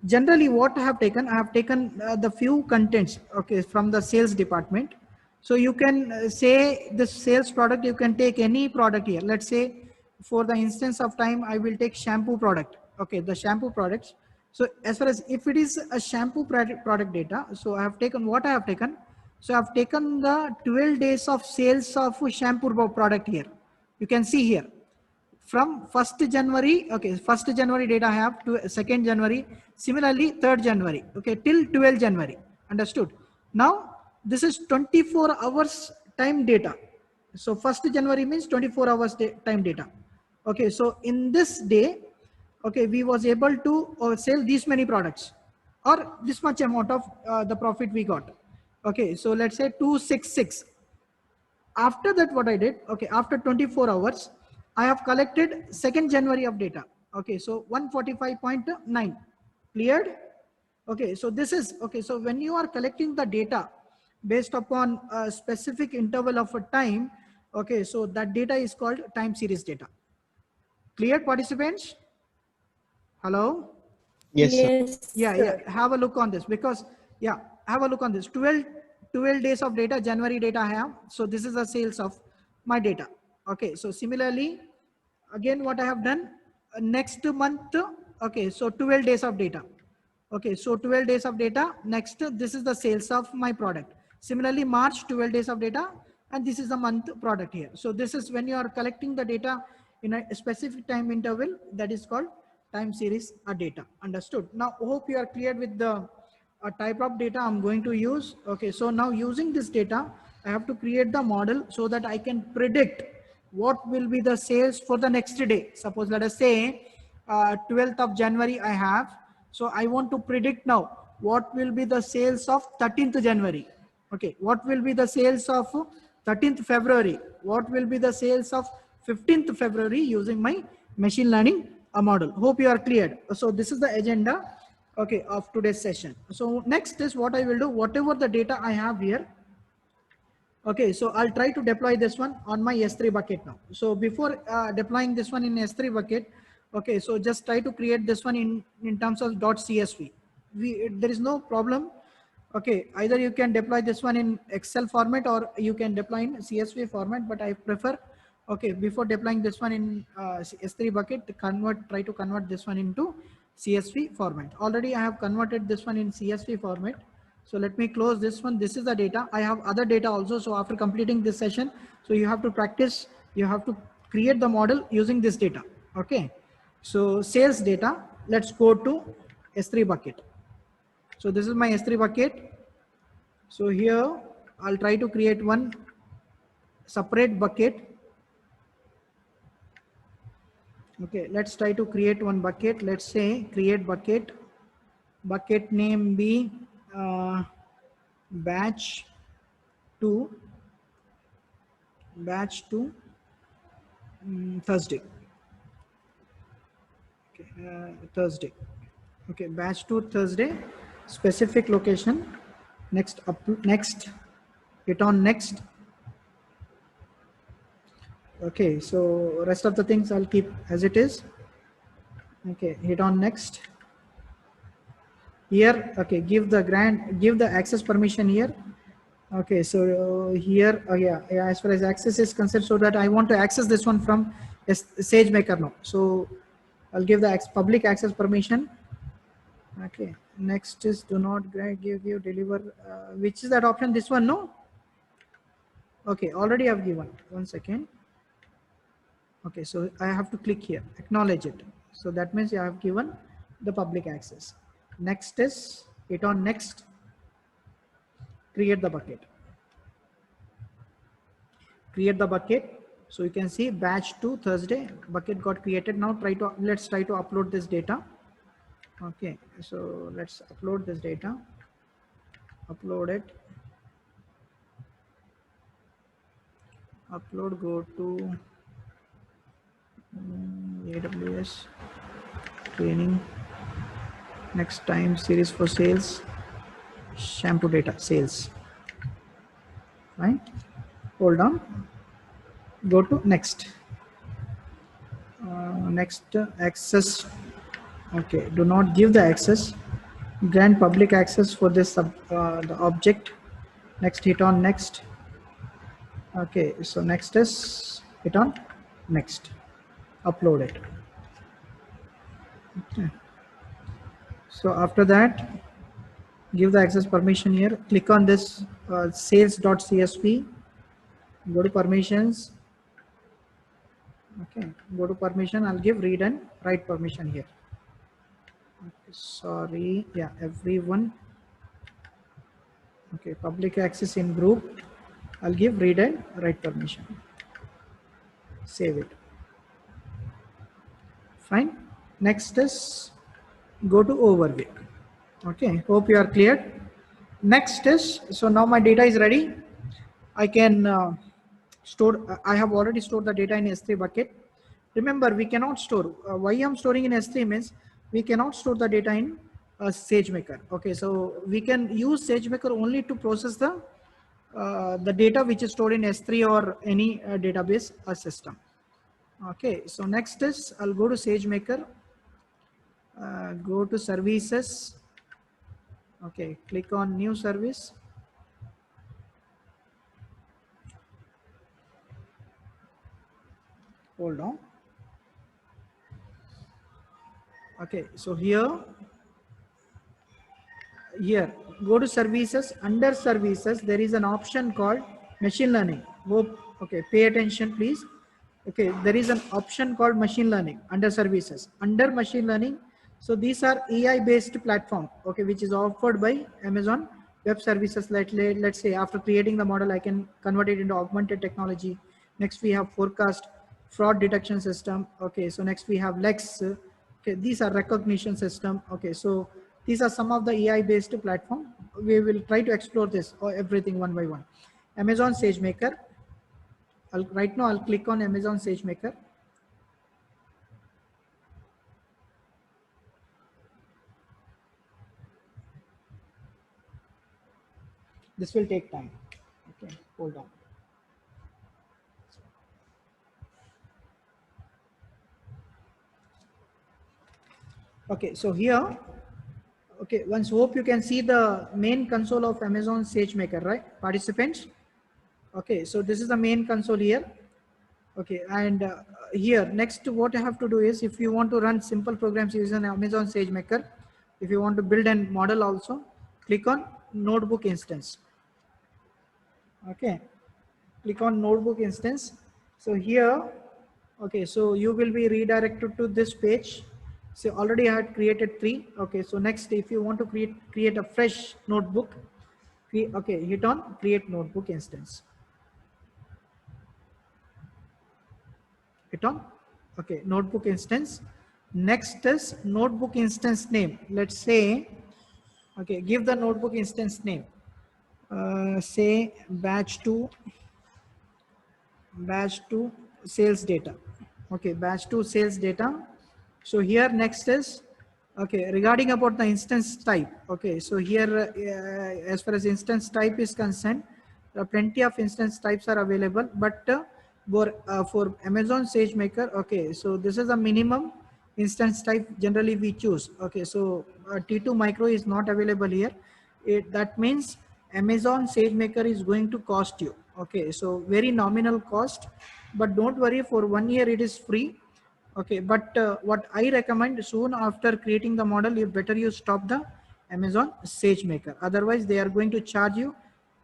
Speaker 1: generally what I have taken the few contents, okay, from the sales department. So you can say the sales product, you can take any product here. Let's say for the instance of time, I will take shampoo product. Okay, the shampoo products. So as far as if it is a shampoo product data, so I have taken what I have taken. So I have taken the 12 days of sales of shampoo product here. You can see here from 1st January, okay, 1st January data I have to 2nd January, similarly 3rd January, okay, till 12th January, understood? Now, this is 24 hours time data. So 1st January means 24 hours time data. Okay, so in this day, okay, we was able to sell these many products or this much amount of the profit we got. Okay, so let's say 266. After that, what I did, okay, after 24 hours, I have collected 2nd January of data. Okay, so 145.9 cleared. Okay, so this is, okay, so when you are collecting the data based upon a specific interval of a time, okay, so that data is called time series data. Clear, participants? Hello?
Speaker 3: Yes, sir.
Speaker 5: Yes,
Speaker 1: Yeah,
Speaker 5: sir.
Speaker 1: have a look on this because, yeah, have a look on this. 12 days of data, January data I have. So this is the sales of my data. Okay, so similarly, again, what I have done next month, okay, so 12 days of data. Okay, so 12 days of data. Next, this is the sales of my product. Similarly, March, 12 days of data, and this is the month product here. So this is when you are collecting the data in a specific time interval, that is called time series data. Understood? Now, hope you are clear with the type of data I'm going to use. Okay, so now using this data, I have to create the model so that I can predict what will be the sales for the next day. Suppose let us say 12th of January I have. So I want to predict now what will be the sales of 13th January. Okay, what will be the sales of 13th February? What will be the sales of 15th February using my machine learning model? Hope you are cleared. So this is the agenda, okay, of today's session. So next is what I will do, whatever the data I have here. Okay, so I'll try to deploy this one on my S3 bucket now. So before deploying this one in S3 bucket, okay, so just try to create this one in terms of .csv. There is no problem. Okay, either you can deploy this one in Excel format or you can deploy in CSV format, but I prefer, okay, before deploying this one in S3 bucket, try to convert this one into CSV format. Already I have converted this one in CSV format. So let me close this one. This is the data. I have other data also. So after completing this session, so you have to practice, you have to create the model using this data. Okay. So sales data, let's go to S3 bucket. So this is my S3 bucket. So here I'll try to create one separate bucket. Okay, let's try to create one bucket. Let's say create bucket. Bucket name be batch 2 Thursday. Okay, Thursday. Okay, batch 2 Thursday, specific location. Next, next, hit on next. Okay, so rest of the things I'll keep as it is. Okay, hit on next. Here, okay, give the access permission here. Okay, so here, yeah, as far as access is concerned, so that I want to access this one from SageMaker now. So I'll give the public access permission. Okay, next is do not give deliver, which is that option? This one, no? Okay, already I've given. 1 second. Okay, so I have to click here, acknowledge it. So that means I have given the public access. Next is hit on next, create the bucket. Create the bucket. So you can see batch 2 Thursday bucket got created. Now let's try to upload this data. Okay, so let's upload this data. Upload it. Upload, go to AWS training. Next time series for sales, shampoo data sales. Right? Hold on. Go to next. Next access. Okay. Do not give the access. Grant public access for this the object. Next, hit on next. Okay. So next is hit on next. Upload it. Okay. So after that, give the access permission here. Click on this sales.csv. Go to permissions. Okay, go to permission. I'll give read and write permission here. Okay, sorry, yeah, everyone. Okay, public access in group. I'll give read and write permission. Save it. Fine. Next is go to overview. Okay, hope you are clear. Next is, so now my data is ready. I can store, I have already stored the data in S3 bucket. Remember, we cannot store, why I'm storing in S3 means we cannot store the data in SageMaker. Okay, so we can use SageMaker only to process the data which is stored in S3 or any database or system. Okay, so next is I'll go to SageMaker, go to services. Okay, click on new service. Hold on. Okay, so here go to services. Under services there is an option called machine learning. Okay, pay attention please. Okay, there is an option called machine learning under services. Under machine learning, so these are AI based platform, okay, which is offered by Amazon Web Services. Let's say after creating the model, I can convert it into augmented technology, Next we have forecast, fraud detection system. Okay, so next we have Lex. Okay, these are recognition system. Okay, so these are some of the AI based platform. We will try to explore this or everything one by one. Amazon SageMaker. Right now I'll click on Amazon SageMaker. This will take time. Okay, hold on. Okay, so here, okay, once hope you can see the main console of Amazon SageMaker, right? Participants. Okay, so this is the main console here. Okay, and here next what I have to do is, if you want to run simple programs using Amazon SageMaker, if you want to build a model also, click on notebook instance. Okay, click on notebook instance. So here, okay, so you will be redirected to this page. So already I had created 3. Okay, so next if you want to create a fresh notebook, okay, hit on create notebook instance. Hit on, okay, notebook instance. Next is notebook instance name. Let's say, okay, give the notebook instance name. Say batch 2 sales data. Okay, batch 2 sales data. So here next is, okay, regarding about the instance type. Okay, so here as far as instance type is concerned, plenty of instance types are available, but for Amazon SageMaker, okay, so this is a minimum instance type generally we choose. Okay, so T2 micro is not available here. That means Amazon SageMaker is going to cost you. Okay, so very nominal cost, but don't worry, for 1 year it is free. Okay, but what I recommend, soon after creating the model, you better you stop the Amazon SageMaker. Otherwise, they are going to charge you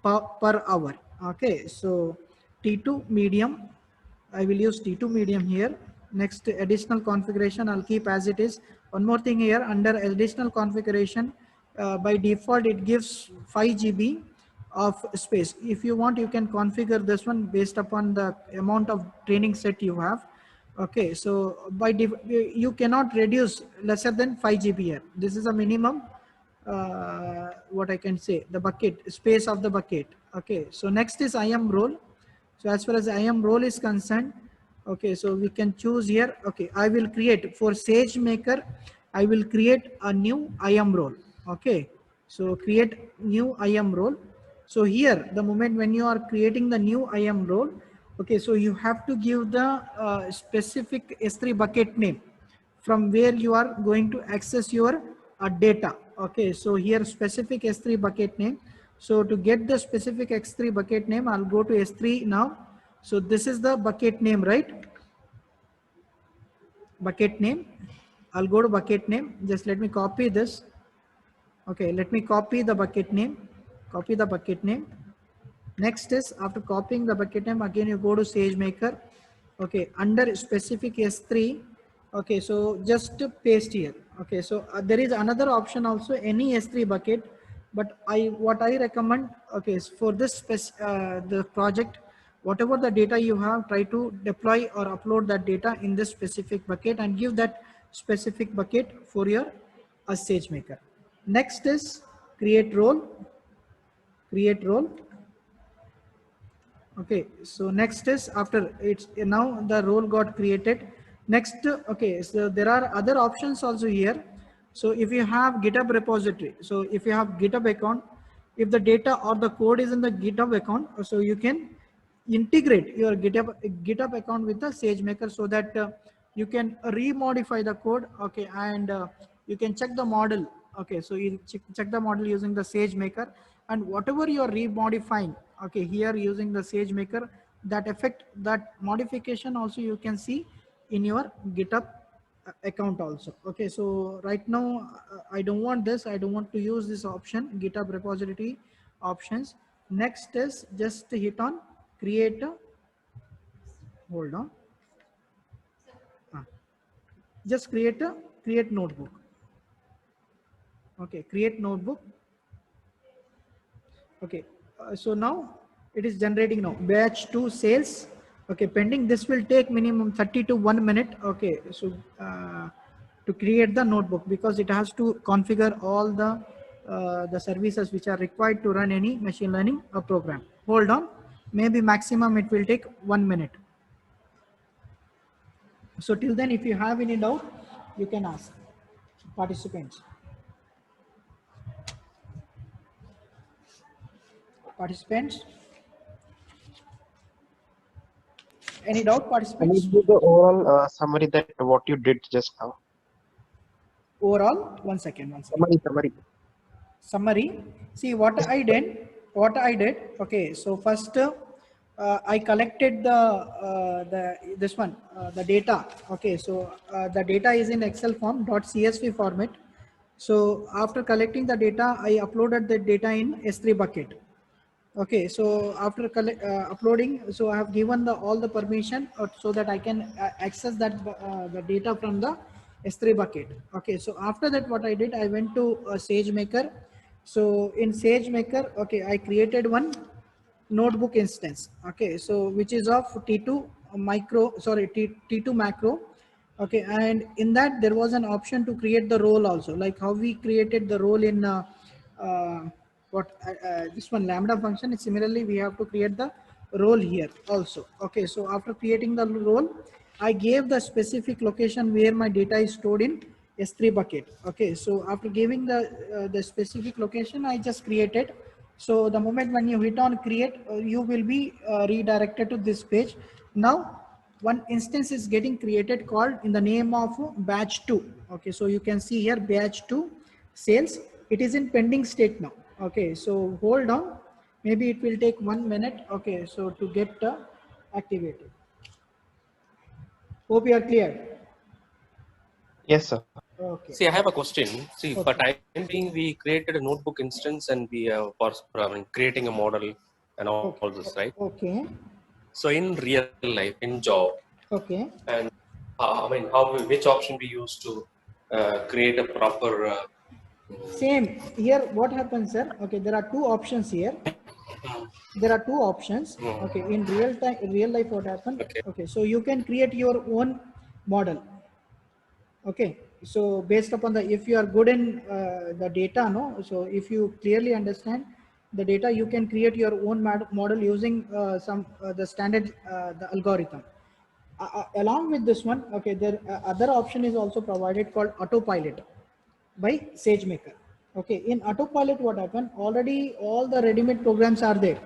Speaker 1: per hour. Okay, so T2 medium, I will use T2 medium here. Next, additional configuration, I'll keep as it is. One more thing here, under additional configuration, by default, it gives 5 GB of space. If you want, you can configure this one based upon the amount of training set you have. Okay, so you cannot reduce lesser than 5 GB here. This is a minimum, what I can say, the bucket, space of the bucket. Okay, so next is IAM role. So as far as IAM role is concerned, okay, so we can choose here. Okay, I will create for SageMaker, I will create a new IAM role. Okay, so create new IAM role. So here, the moment when you are creating the new IAM role, okay, so you have to give the specific S3 bucket name from where you are going to access your data. Okay, so here specific S3 bucket name. So to get the specific S3 bucket name, I'll go to S3 now. So this is the bucket name, right? Bucket name. I'll go to bucket name. Just let me copy this. Okay, let me copy the bucket name. Copy the bucket name. Next is, after copying the bucket name, again you go to SageMaker. Okay, under specific S3. Okay, so just paste here. Okay, so there is another option also, any S3 bucket, but what I recommend, okay, is for this the project, whatever the data you have, try to deploy or upload that data in this specific bucket and give that specific bucket for your SageMaker. Next is create role. Create role. Okay, so next is, after it's now the role got created. Next, okay, so there are other options also here. So if you have GitHub repository, so if you have GitHub account, if the data or the code is in the GitHub account, so you can integrate your GitHub account with the SageMaker, so that you can remodify the code. Okay, and you can check the model. Okay, so you check the model using the SageMaker, and whatever you are remodifying, okay, here using the SageMaker, that effect, that modification also you can see in your GitHub account also. Okay, so right now I don't want this. I don't want to use this option, GitHub repository options. Next is just hit on create a, hold on, just create notebook. Okay, create notebook. Okay, so now it is generating now batch 2 sales. Okay, pending this will take minimum 30 to 1 minute. Okay, so to create the notebook, because it has to configure all the services which are required to run any machine learning program. Hold on, maybe maximum it will take 1 minute. So till then, if you have any doubt, you can ask participants. Participants, any doubt,
Speaker 3: Can you
Speaker 1: participants?
Speaker 3: do the overall summary that what you did just now?
Speaker 1: Overall, one second.
Speaker 3: Summary.
Speaker 1: Summary. See what I did. Okay, so first I collected the this one the data. Okay, so the data is in Excel form .csv format. So after collecting the data, I uploaded the data in S3 bucket. Okay, so after uploading, so I have given all the permission so that I can access that the data from the S3 bucket. Okay, so after that, what I did, I went to SageMaker. So in SageMaker, okay, I created one notebook instance. Okay, so which is of T2 micro, sorry, T2 macro. Okay, and in that there was an option to create the role also, like how we created the role in uh, this one lambda function. Similarly, we have to create the role here also. Okay, so after creating the role, I gave the specific location where my data is stored in S3 bucket. Okay, so after giving the specific location, I just created. So the moment when you hit on create, you will be redirected to this page. Now one instance is getting created called in the name of batch 2. Okay, so you can see here batch 2 sales. It is in pending state now. Okay, so hold on, maybe it will take 1 minute. Okay, so to get activated. Hope you are clear.
Speaker 3: Yes, sir.
Speaker 1: Okay.
Speaker 2: See, I have a question. See, for
Speaker 1: Okay.
Speaker 2: time being, we created a notebook instance and we I mean, creating a model and all this, right?
Speaker 1: Okay.
Speaker 2: So in real life, in job,
Speaker 1: Okay.
Speaker 2: and I mean, which option we use to create a proper
Speaker 1: Same here. What happens, sir? Okay, there are two options here. There are two options. Okay, in real life, what happened?
Speaker 2: okay.
Speaker 1: Okay, so you can create your own model. Okay, so based upon the, if you are good in the data, no, so if you clearly understand the data, you can create your own model using some the standard the algorithm. Along with this one, okay, there other option is also provided called autopilot by SageMaker. Okay, in autopilot, what happened? Already all the ready-made programs are there.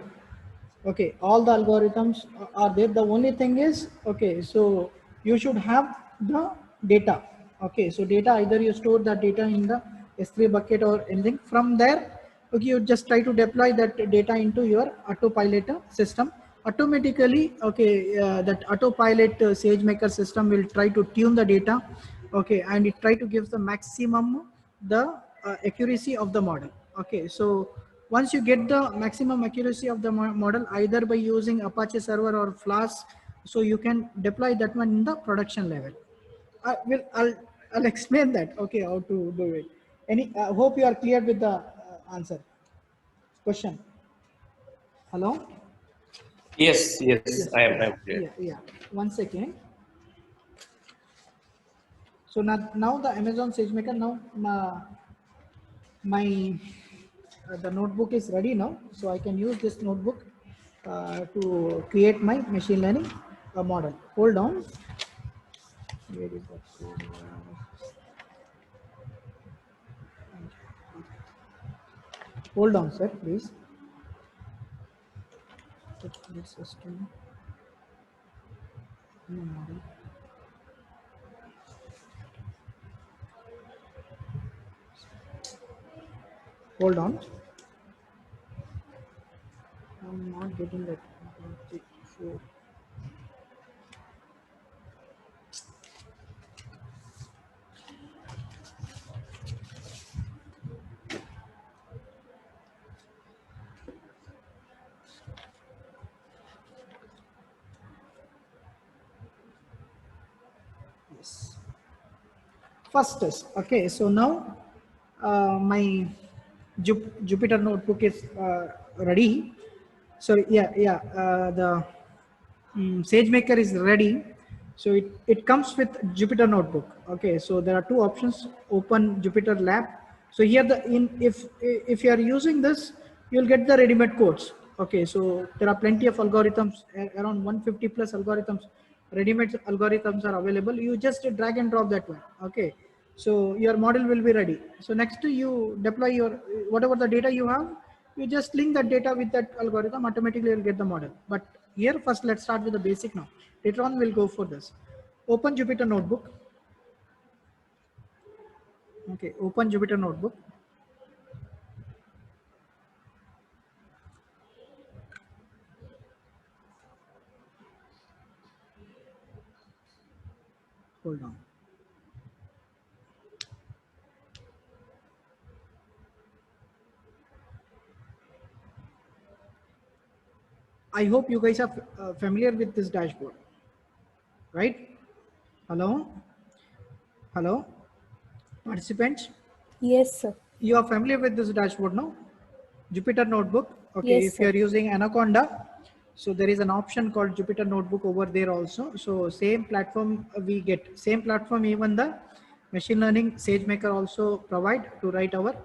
Speaker 1: Okay, all the algorithms are there. The only thing is, okay, so you should have the data. Okay, so data, either you store that data in the S3 bucket or anything. From there, okay, you just try to deploy that data into your autopilot system. Automatically, okay, that autopilot SageMaker system will try to tune the data. Okay, and it try to give the maximum the accuracy of the model. Okay, so once you get the maximum accuracy of the model, either by using Apache server or Flask, so you can deploy that one in the production level. I'll explain that. Okay, how to do it. Any hope you are clear with the answer question. Hello.
Speaker 2: Yes, yes,
Speaker 1: Yes,
Speaker 2: I am.
Speaker 1: yes,
Speaker 2: I'm clear.
Speaker 1: yeah. 1 second. So now the Amazon SageMaker, now my the notebook is ready now, so I can use this notebook to create my machine learning model. Hold on. Where is that code? Hold on, sir, please. This system model. Hold on. I'm not getting that. 4. Yes. First test. Okay, so now my Jupyter notebook is ready. So yeah, SageMaker is ready. So it comes with Jupyter Notebook. Okay, so there are two options: open Jupyter Lab. So here if you are using this, you'll get the ready-made codes. Okay, so there are plenty of algorithms, around 150 plus algorithms. Ready-made algorithms are available. You just drag and drop that one. Okay, so your model will be ready. So next you deploy your whatever the data you have, you just link that data with that algorithm, automatically you'll get the model. But here first let's start with the basic now. Later on we'll go for this. Open Jupyter Notebook. Okay, open Jupyter Notebook. Hold on. I hope you guys are familiar with this dashboard, right? Hello? Hello? Participants?
Speaker 5: Yes, sir.
Speaker 1: You are familiar with this dashboard, no? Jupyter Notebook. Okay,
Speaker 5: Yes,
Speaker 1: if you are
Speaker 5: sir.
Speaker 1: using Anaconda, so there is an option called Jupyter Notebook over there also. So same platform we get, same platform even the machine learning SageMaker also provide to write our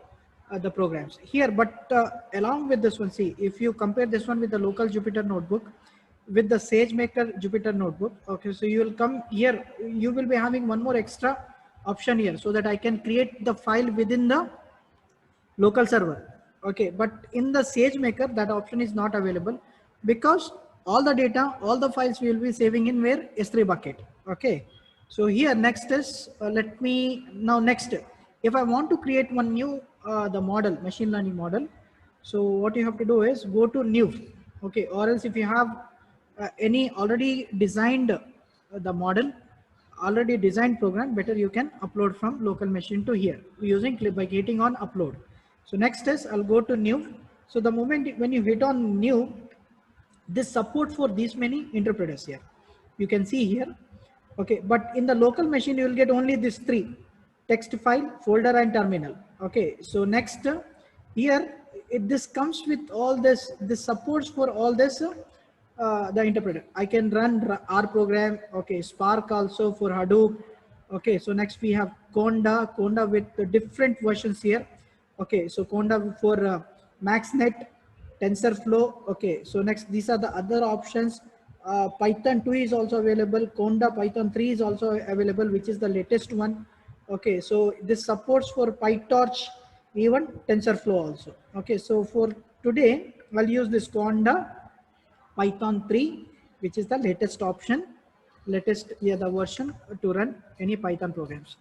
Speaker 1: the programs here. But along with this one, see, if you compare this one with the local Jupyter Notebook, with the SageMaker Jupyter Notebook, okay, so you will come here, you will be having one more extra option here, so that I can create the file within the local server. Okay, but in the SageMaker that option is not available, because all the data, all the files we will be saving in where S3 bucket. Okay, so here next is let me now next, if I want to create one new the model, machine learning model, so what you have to do is go to new. Okay, or else if you have any already designed the model, already designed program, better you can upload from local machine to here using by hitting on upload. So next is I'll go to new. So the moment when you hit on new, this support for these many interpreters here, you can see here. Okay, but in the local machine you will get only these three: text file, folder and terminal. Okay, so next here this comes with all this supports for all this the interpreter. I can run R program. Okay, Spark also for Hadoop. Okay, so next we have Conda with the different versions here. Okay, so Conda for MaxNet, TensorFlow. Okay, so next these are the other options. Python 2 is also available. Conda Python 3 is also available, which is the latest one. Okay, so this supports for PyTorch, even TensorFlow also. Okay, so for today I'll use this Conda Python 3, which is the latest option, latest the version to run any Python programs.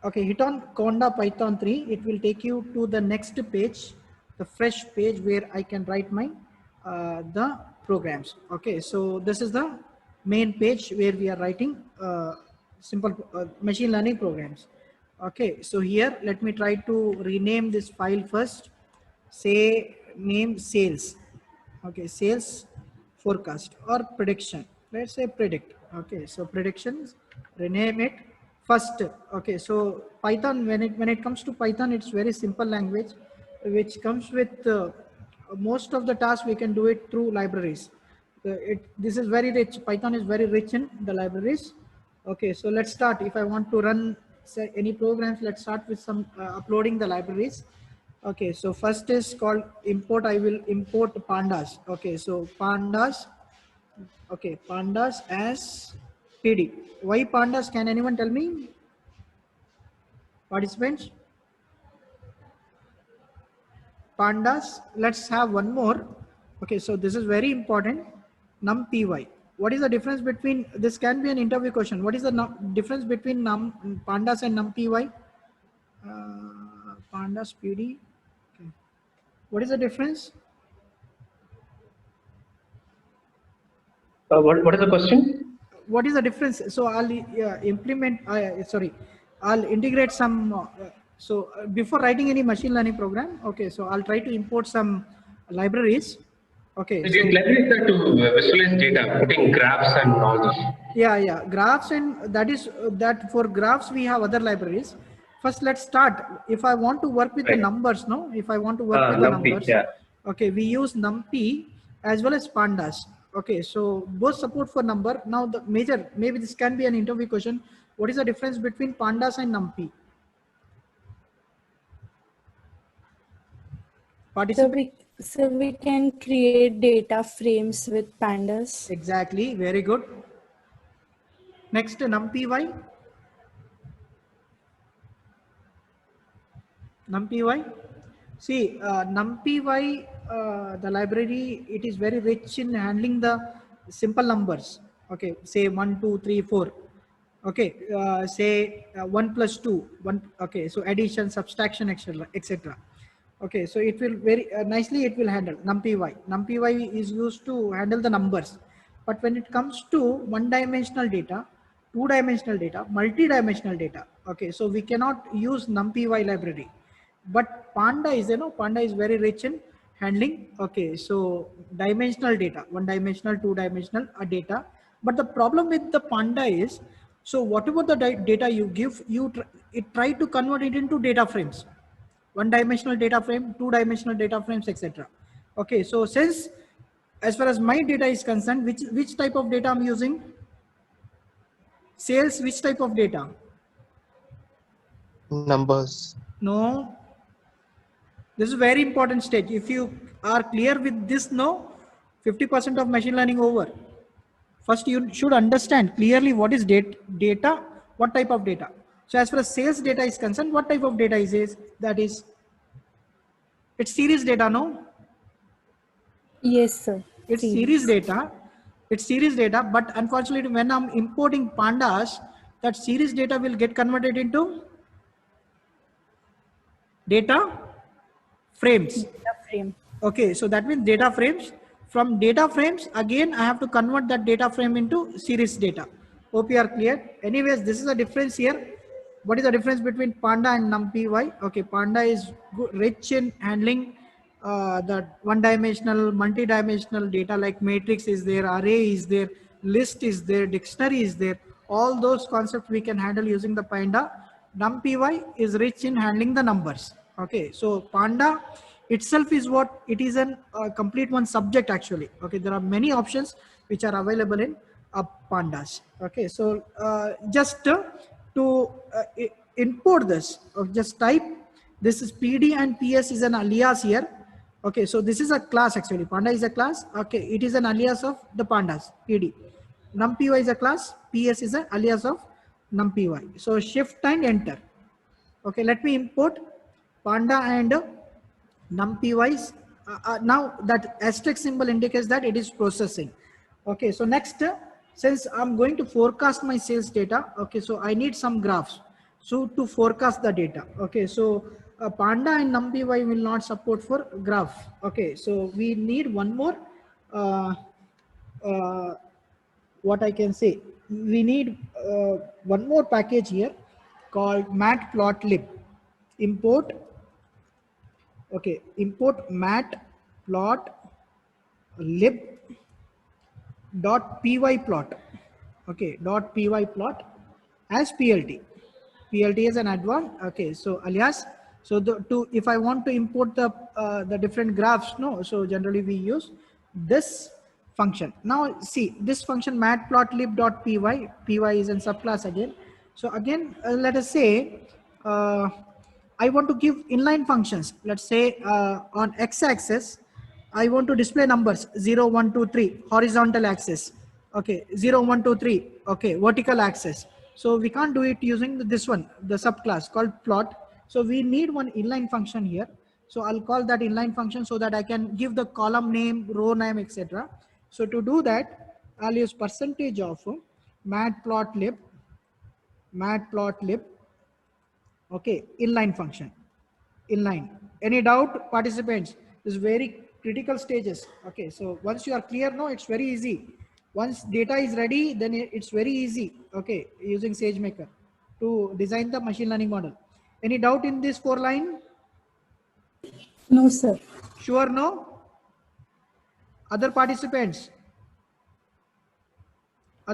Speaker 1: Okay, hit on Conda Python 3. It will take you to the next page, the fresh page where I can write my the programs. Okay, so this is the main page where we are writing simple machine learning programs. Okay, so here let me try to rename this file first. Say name sales. Okay, sales forecast or prediction. Let's say predict. Okay, so predictions, rename it first. Okay, so Python, when it comes to Python, it's very simple language, which comes with most of the tasks we can do it through libraries. This is very rich. Python is very rich in the libraries. Okay, so let's start. If I want to run say any programs, let's start with some uploading the libraries. Okay, so first is called import. I will import pandas. Okay, so pandas. Okay, pandas as PD. Why pandas? Can anyone tell me? Participants? Pandas. Let's have one more. Okay, so this is very important. NumPy. What is the difference between, this can be an interview question. What is the difference between pandas and NumPy? Pandas PD. Okay. What is the difference?
Speaker 6: What is the question?
Speaker 1: What is the difference? So I'll I'll integrate some. Before writing any machine learning program, okay, so I'll try to import some libraries. Okay.
Speaker 6: So libraries are to visualize data, putting graphs and all this.
Speaker 1: Yeah, graphs, and that is that for graphs we have other libraries. First, let's start. If I want to work with the numbers, no, if I want to work with the numbers,
Speaker 6: yeah.
Speaker 1: okay, we use NumPy as well as pandas. Okay, so both support for number. Now the major, maybe this can be an interview question. What is the difference between pandas and NumPy?
Speaker 5: So
Speaker 1: Participate.
Speaker 5: we can create data frames with pandas.
Speaker 1: Exactly, very good. Next, NumPy. NumPy. See, NumPy, the library, it is very rich in handling the simple numbers. Okay, say 1, 2, 3, 4. Okay, say 1 plus 2, 1. Okay, so addition, subtraction, etc., etc. Okay, so it will very nicely it will handle NumPy. NumPy is used to handle the numbers, but when it comes to one-dimensional data, two-dimensional data, multi-dimensional data. Okay, so we cannot use NumPy library, but Panda is, Panda is very rich in handling. Okay, so dimensional data, one-dimensional, two-dimensional data. But the problem with the Panda is, so whatever the data you give, it try to convert it into data frames. One-dimensional data frame, two-dimensional data frames, etc. Okay, so since as far as my data is concerned, which type of data I'm using? Sales, which type of data?
Speaker 3: Numbers.
Speaker 1: No, this is very important stage. If you are clear with this, no, 50% of machine learning over. First, you should understand clearly what is data, what type of data. So as far as sales data is concerned, what type of data is that is? It's series data, no?
Speaker 5: Yes, sir.
Speaker 1: It's series data. It's series data, but unfortunately, when I'm importing pandas, that series data will get converted into data frames.
Speaker 5: Data frame.
Speaker 1: Okay, so that means data frames. From data frames, again, I have to convert that data frame into series data. Hope you are clear. Anyways, this is a difference here. What is the difference between Panda and NumPy? Okay, Panda is rich in handling the one-dimensional, multi-dimensional data like matrix is there, array is there, list is there, dictionary is there. All those concepts we can handle using the Panda. NumPy is rich in handling the numbers. Okay, so Panda itself is what it is an complete one subject actually. Okay, there are many options which are available in pandas. Okay, so just to import this, just type this is PD and PS is an alias here. Okay, so this is a class actually. Panda is a class. Okay, it is an alias of the pandas. PD. NumPy is a class. PS is an alias of NumPy. So shift and enter. Okay, let me import Panda and NumPy. Now that asterisk symbol indicates that it is processing. Okay, so next, since I'm going to forecast my sales data, okay, so I need some graphs. So to forecast the data, okay, so Panda and NumPy will not support for graph. Okay, so we need one more, what I can say, we need one more package here called matplotlib. Import. Okay, import matplotlib dot py plot. Okay, dot py plot as plt. Plt is an add-on. Okay, so alias. So if I want to import the different graphs, no, so generally we use this function. Now see this function matplotlib dot py. Py is in subclass again. So again, let us say I want to give inline functions. Let's say on x-axis, I want to display numbers 0, 1, 2, 3, horizontal axis. Okay, 0, 1, 2, 3. Okay, vertical axis. So we can't do it using this one, the subclass called plot. So we need one inline function here. So I'll call that inline function so that I can give the column name, row name, etc. So to do that, I'll use percentage of matplotlib. Okay, inline function. Inline. Any doubt, participants? This is very critical stages. Okay, so once you are clear, no, it's very easy. Once data is ready, then it's very easy. Okay, using SageMaker to design the machine learning model. Any doubt in this 4 line?
Speaker 5: No, sir.
Speaker 1: Sure, no? Other participants?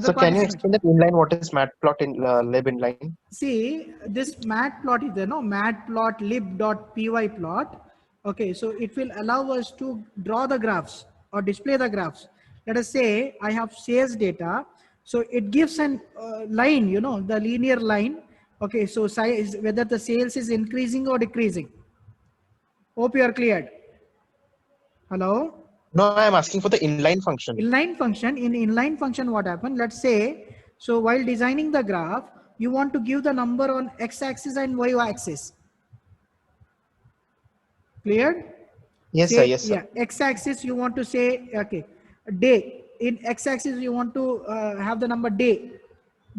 Speaker 3: So can you explain that inline? What is matplotlib inline?
Speaker 1: See, this matplot is there, no? Matplotlib.py plot. Okay, so it will allow us to draw the graphs or display the graphs. let us say I have sales data. So it gives an line, you know, the linear line. Okay, so size, whether the sales is increasing or decreasing. Hope you are cleared. Hello?
Speaker 3: No, I'm asking for the inline function.
Speaker 1: Inline function, in inline function, what happened? Let's say, so while designing the graph, you want to give the number on x-axis and y-axis. Cleared?
Speaker 3: Yes, sir.
Speaker 1: Say,
Speaker 3: Yes, sir.
Speaker 1: yeah, x-axis you want to say, okay, day. In x-axis you want to have the number day.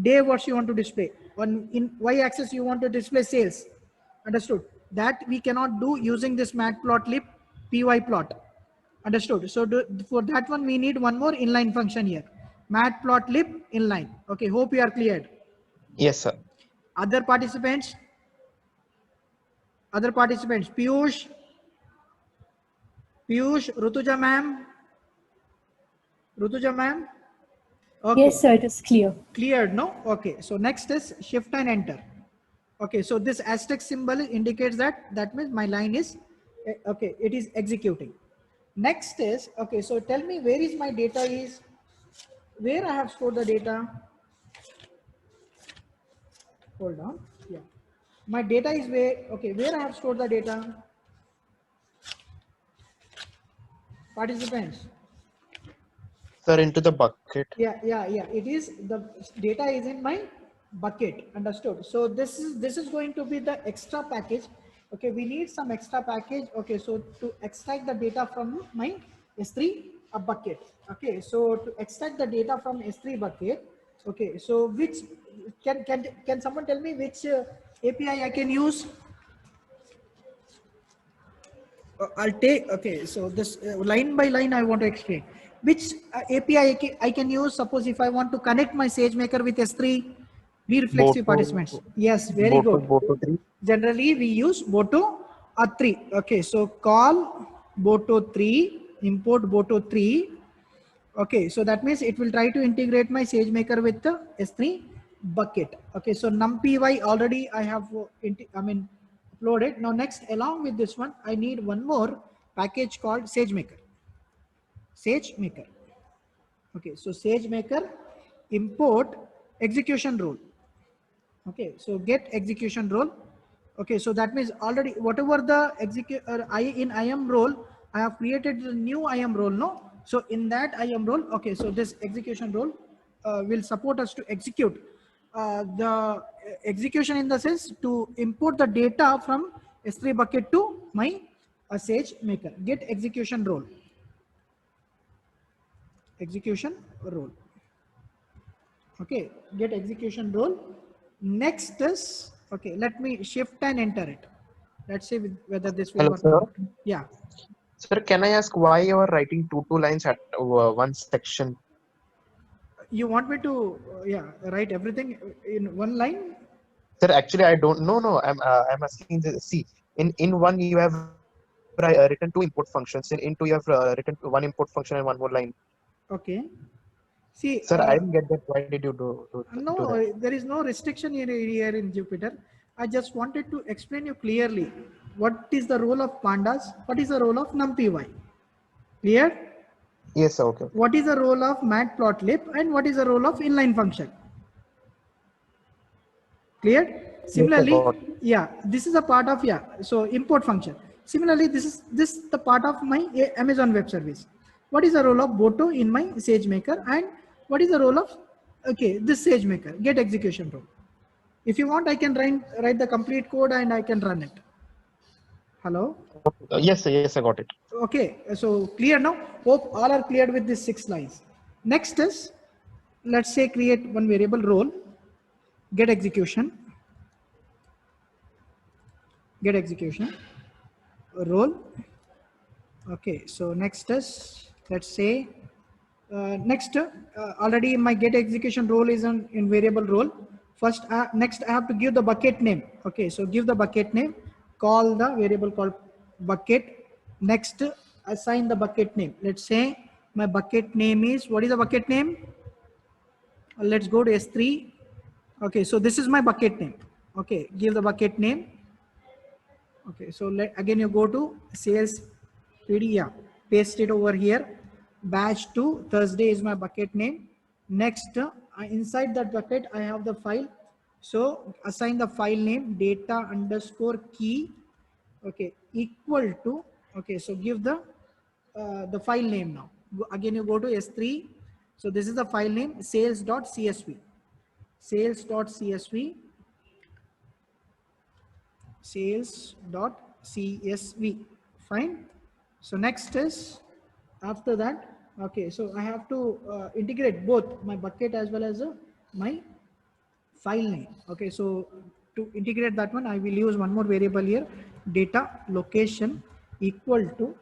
Speaker 1: Day what you want to display. On in y-axis you want to display sales. Understood? That we cannot do using this matplotlib py plot. Understood? So for that one we need one more inline function here. Matplotlib inline. Okay, hope you are cleared.
Speaker 3: Yes, sir.
Speaker 1: Other participants? Other participants? Piyush, Rutuja ma'am? Rutuja ma'am? Okay.
Speaker 5: Yes, sir, it is clear.
Speaker 1: Cleared, no? Okay. So next is shift and enter. Okay. So this asterisk symbol indicates that means my line is, okay, it is executing. Next is, okay, so tell me where is my data is, where I have stored the data. Hold on. Yeah. My data is where, okay, where I have stored the data. Participants.
Speaker 3: Sir, into the bucket.
Speaker 1: Yeah. It is, the data is in my bucket. Understood? So this is going to be the extra package. Okay, we need some extra package. Okay, so to extract the data from my S3 bucket. Okay, so to extract the data from S3 bucket. Okay, so which can someone tell me which API I can use? I'll take, okay, so this line by line I want to explain. Which API I can use? Suppose if I want to connect my SageMaker with S3, be reflexive participants. Yes, very good.
Speaker 3: Boto 3.
Speaker 1: Generally we use Boto 3. Okay, so call Boto 3, import Boto 3. Okay, so that means it will try to integrate my SageMaker with the S3 bucket. Okay, so numpy already I have, uploaded. Now next, along with this one, I need one more package called SageMaker. SageMaker. Okay, so SageMaker import execution rule. Okay, so get execution role. Okay, so that means already whatever the in IAM role, I have created the new IAM role, no? So in that IAM role, okay, so this execution role will support us to execute the execution in the sense to import the data from S3 bucket to my SageMaker. Get execution role. Execution role. Okay, get execution role. Next is, okay, let me shift and enter it. Let's see whether this will
Speaker 3: Hello,
Speaker 1: work.
Speaker 3: sir.
Speaker 1: Yeah.
Speaker 3: Sir, can I ask why you are writing two lines at one section?
Speaker 1: You want me to, write everything in one line?
Speaker 3: Sir, actually, I don't. No. I'm asking. See, in one you have written two import functions. In two you have written one import function and one more line.
Speaker 1: Okay. See,
Speaker 3: Sir, I didn't get that. Why did you do
Speaker 1: no,
Speaker 3: that?
Speaker 1: there is no restriction here in Jupyter. I just wanted to explain you clearly what is the role of pandas, what is the role of numpy. Clear?
Speaker 3: Yes, sir. Okay.
Speaker 1: What is the role of matplotlib and what is the role of inline function? Clear? Similarly,
Speaker 3: got
Speaker 1: yeah, this is a part of, so import function. Similarly, this is the part of my Amazon Web Service. What is the role of Boto in my SageMaker and what is the role of, okay, this SageMaker, get execution role. If you want, I can write the complete code and I can run it. Hello?
Speaker 3: Yes, sir. Yes, I got it.
Speaker 1: Okay, so clear now? Hope all are cleared with these 6 lines. Next is, let's say create one variable role, get execution role. Okay, so next is, let's say already my get execution role is in variable role. First, next I have to give the bucket name. Okay, so give the bucket name, call the variable called bucket. Next, assign the bucket name. Let's say my bucket name is, what is the bucket name? Let's go to S3. Okay, so this is my bucket name. Okay, give the bucket name. Okay, so again you go to sales PD, paste it over here. batch 2 Thursday is my bucket name. Next, inside that bucket, I have the file. So assign the file name data underscore key, okay, equal to, okay, so give the file name now. Again, you go to S3. So this is the file name sales.csv, sales.csv, sales.csv. Fine. So next is after that, okay, so I have to integrate both my bucket as well as my file name. Okay, so to integrate that one, I will use one more variable here, data location equal to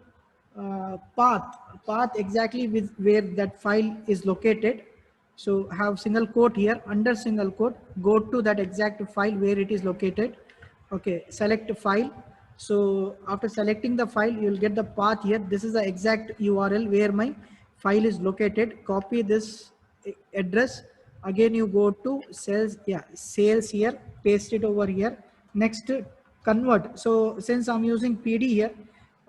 Speaker 1: path exactly with where that file is located. So have single quote here, under single quote, go to that exact file where it is located. Okay, select file. So after selecting the file, you'll get the path here. This is the exact URL where my file is located. Copy this address. Again, you go to sales, yeah, sales here, paste it over here. Next, convert. So since I'm using PD here,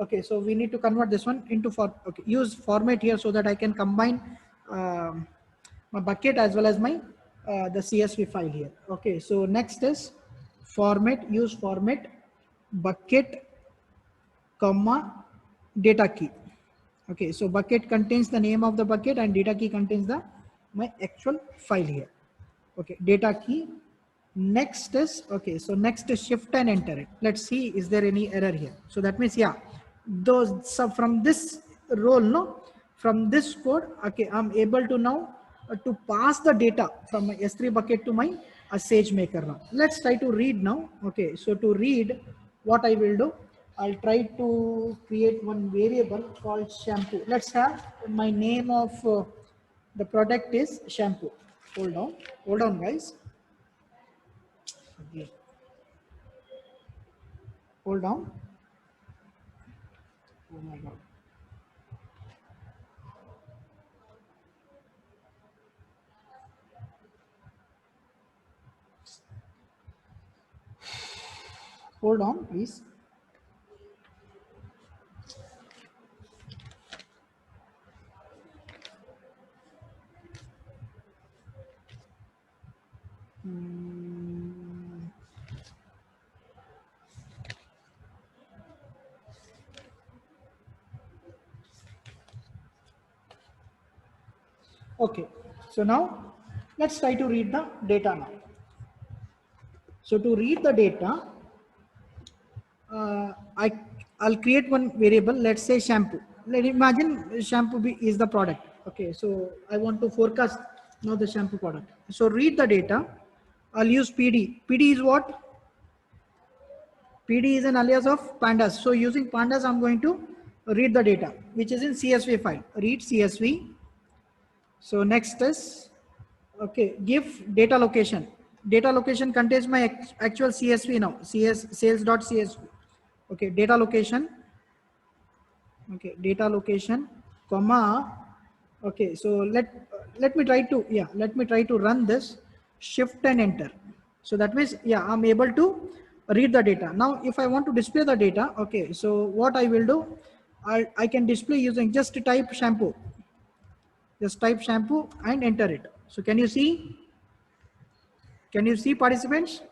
Speaker 1: okay, so we need to convert this one into okay, use format here so that I can combine my bucket as well as my the CSV file here. Okay, so next is format, use format bucket comma data key. Okay, so bucket contains the name of the bucket and data key contains the my actual file here. Okay, data key. Next is, okay, so next is shift and enter it. Let's see, is there any error here? So that means, yeah, those, so from this role, no, from this code, okay, I'm able to now to pass the data from my S3 bucket to my SageMaker now. Let's try to read now. Okay, so to read, what I will do, I'll try to create one variable called shampoo. Let's have my name of the product is shampoo. Hold on guys. Okay. Hold on. Oh my God. Hold on, please. Okay, so now let's try to read the data now. So to read the data, I'll create one variable. Let's say shampoo. Imagine shampoo is the product. Okay, so I want to forecast now the shampoo product. So read the data. I'll use PD. PD is what? PD is an alias of pandas. So using pandas, I'm going to read the data, which is in CSV file. Read CSV. So next is, okay, give data location. Data location contains my actual CSV now, sales.csv. Okay, data location. Okay, data location, comma. Okay, so let me try to, yeah, let me try to run this, shift and enter. So that means, yeah, I'm able to read the data. Now, if I want to display the data, okay, so what I will do, I can display using just type shampoo. Just type shampoo and enter it. So can you see? Can you see, participants?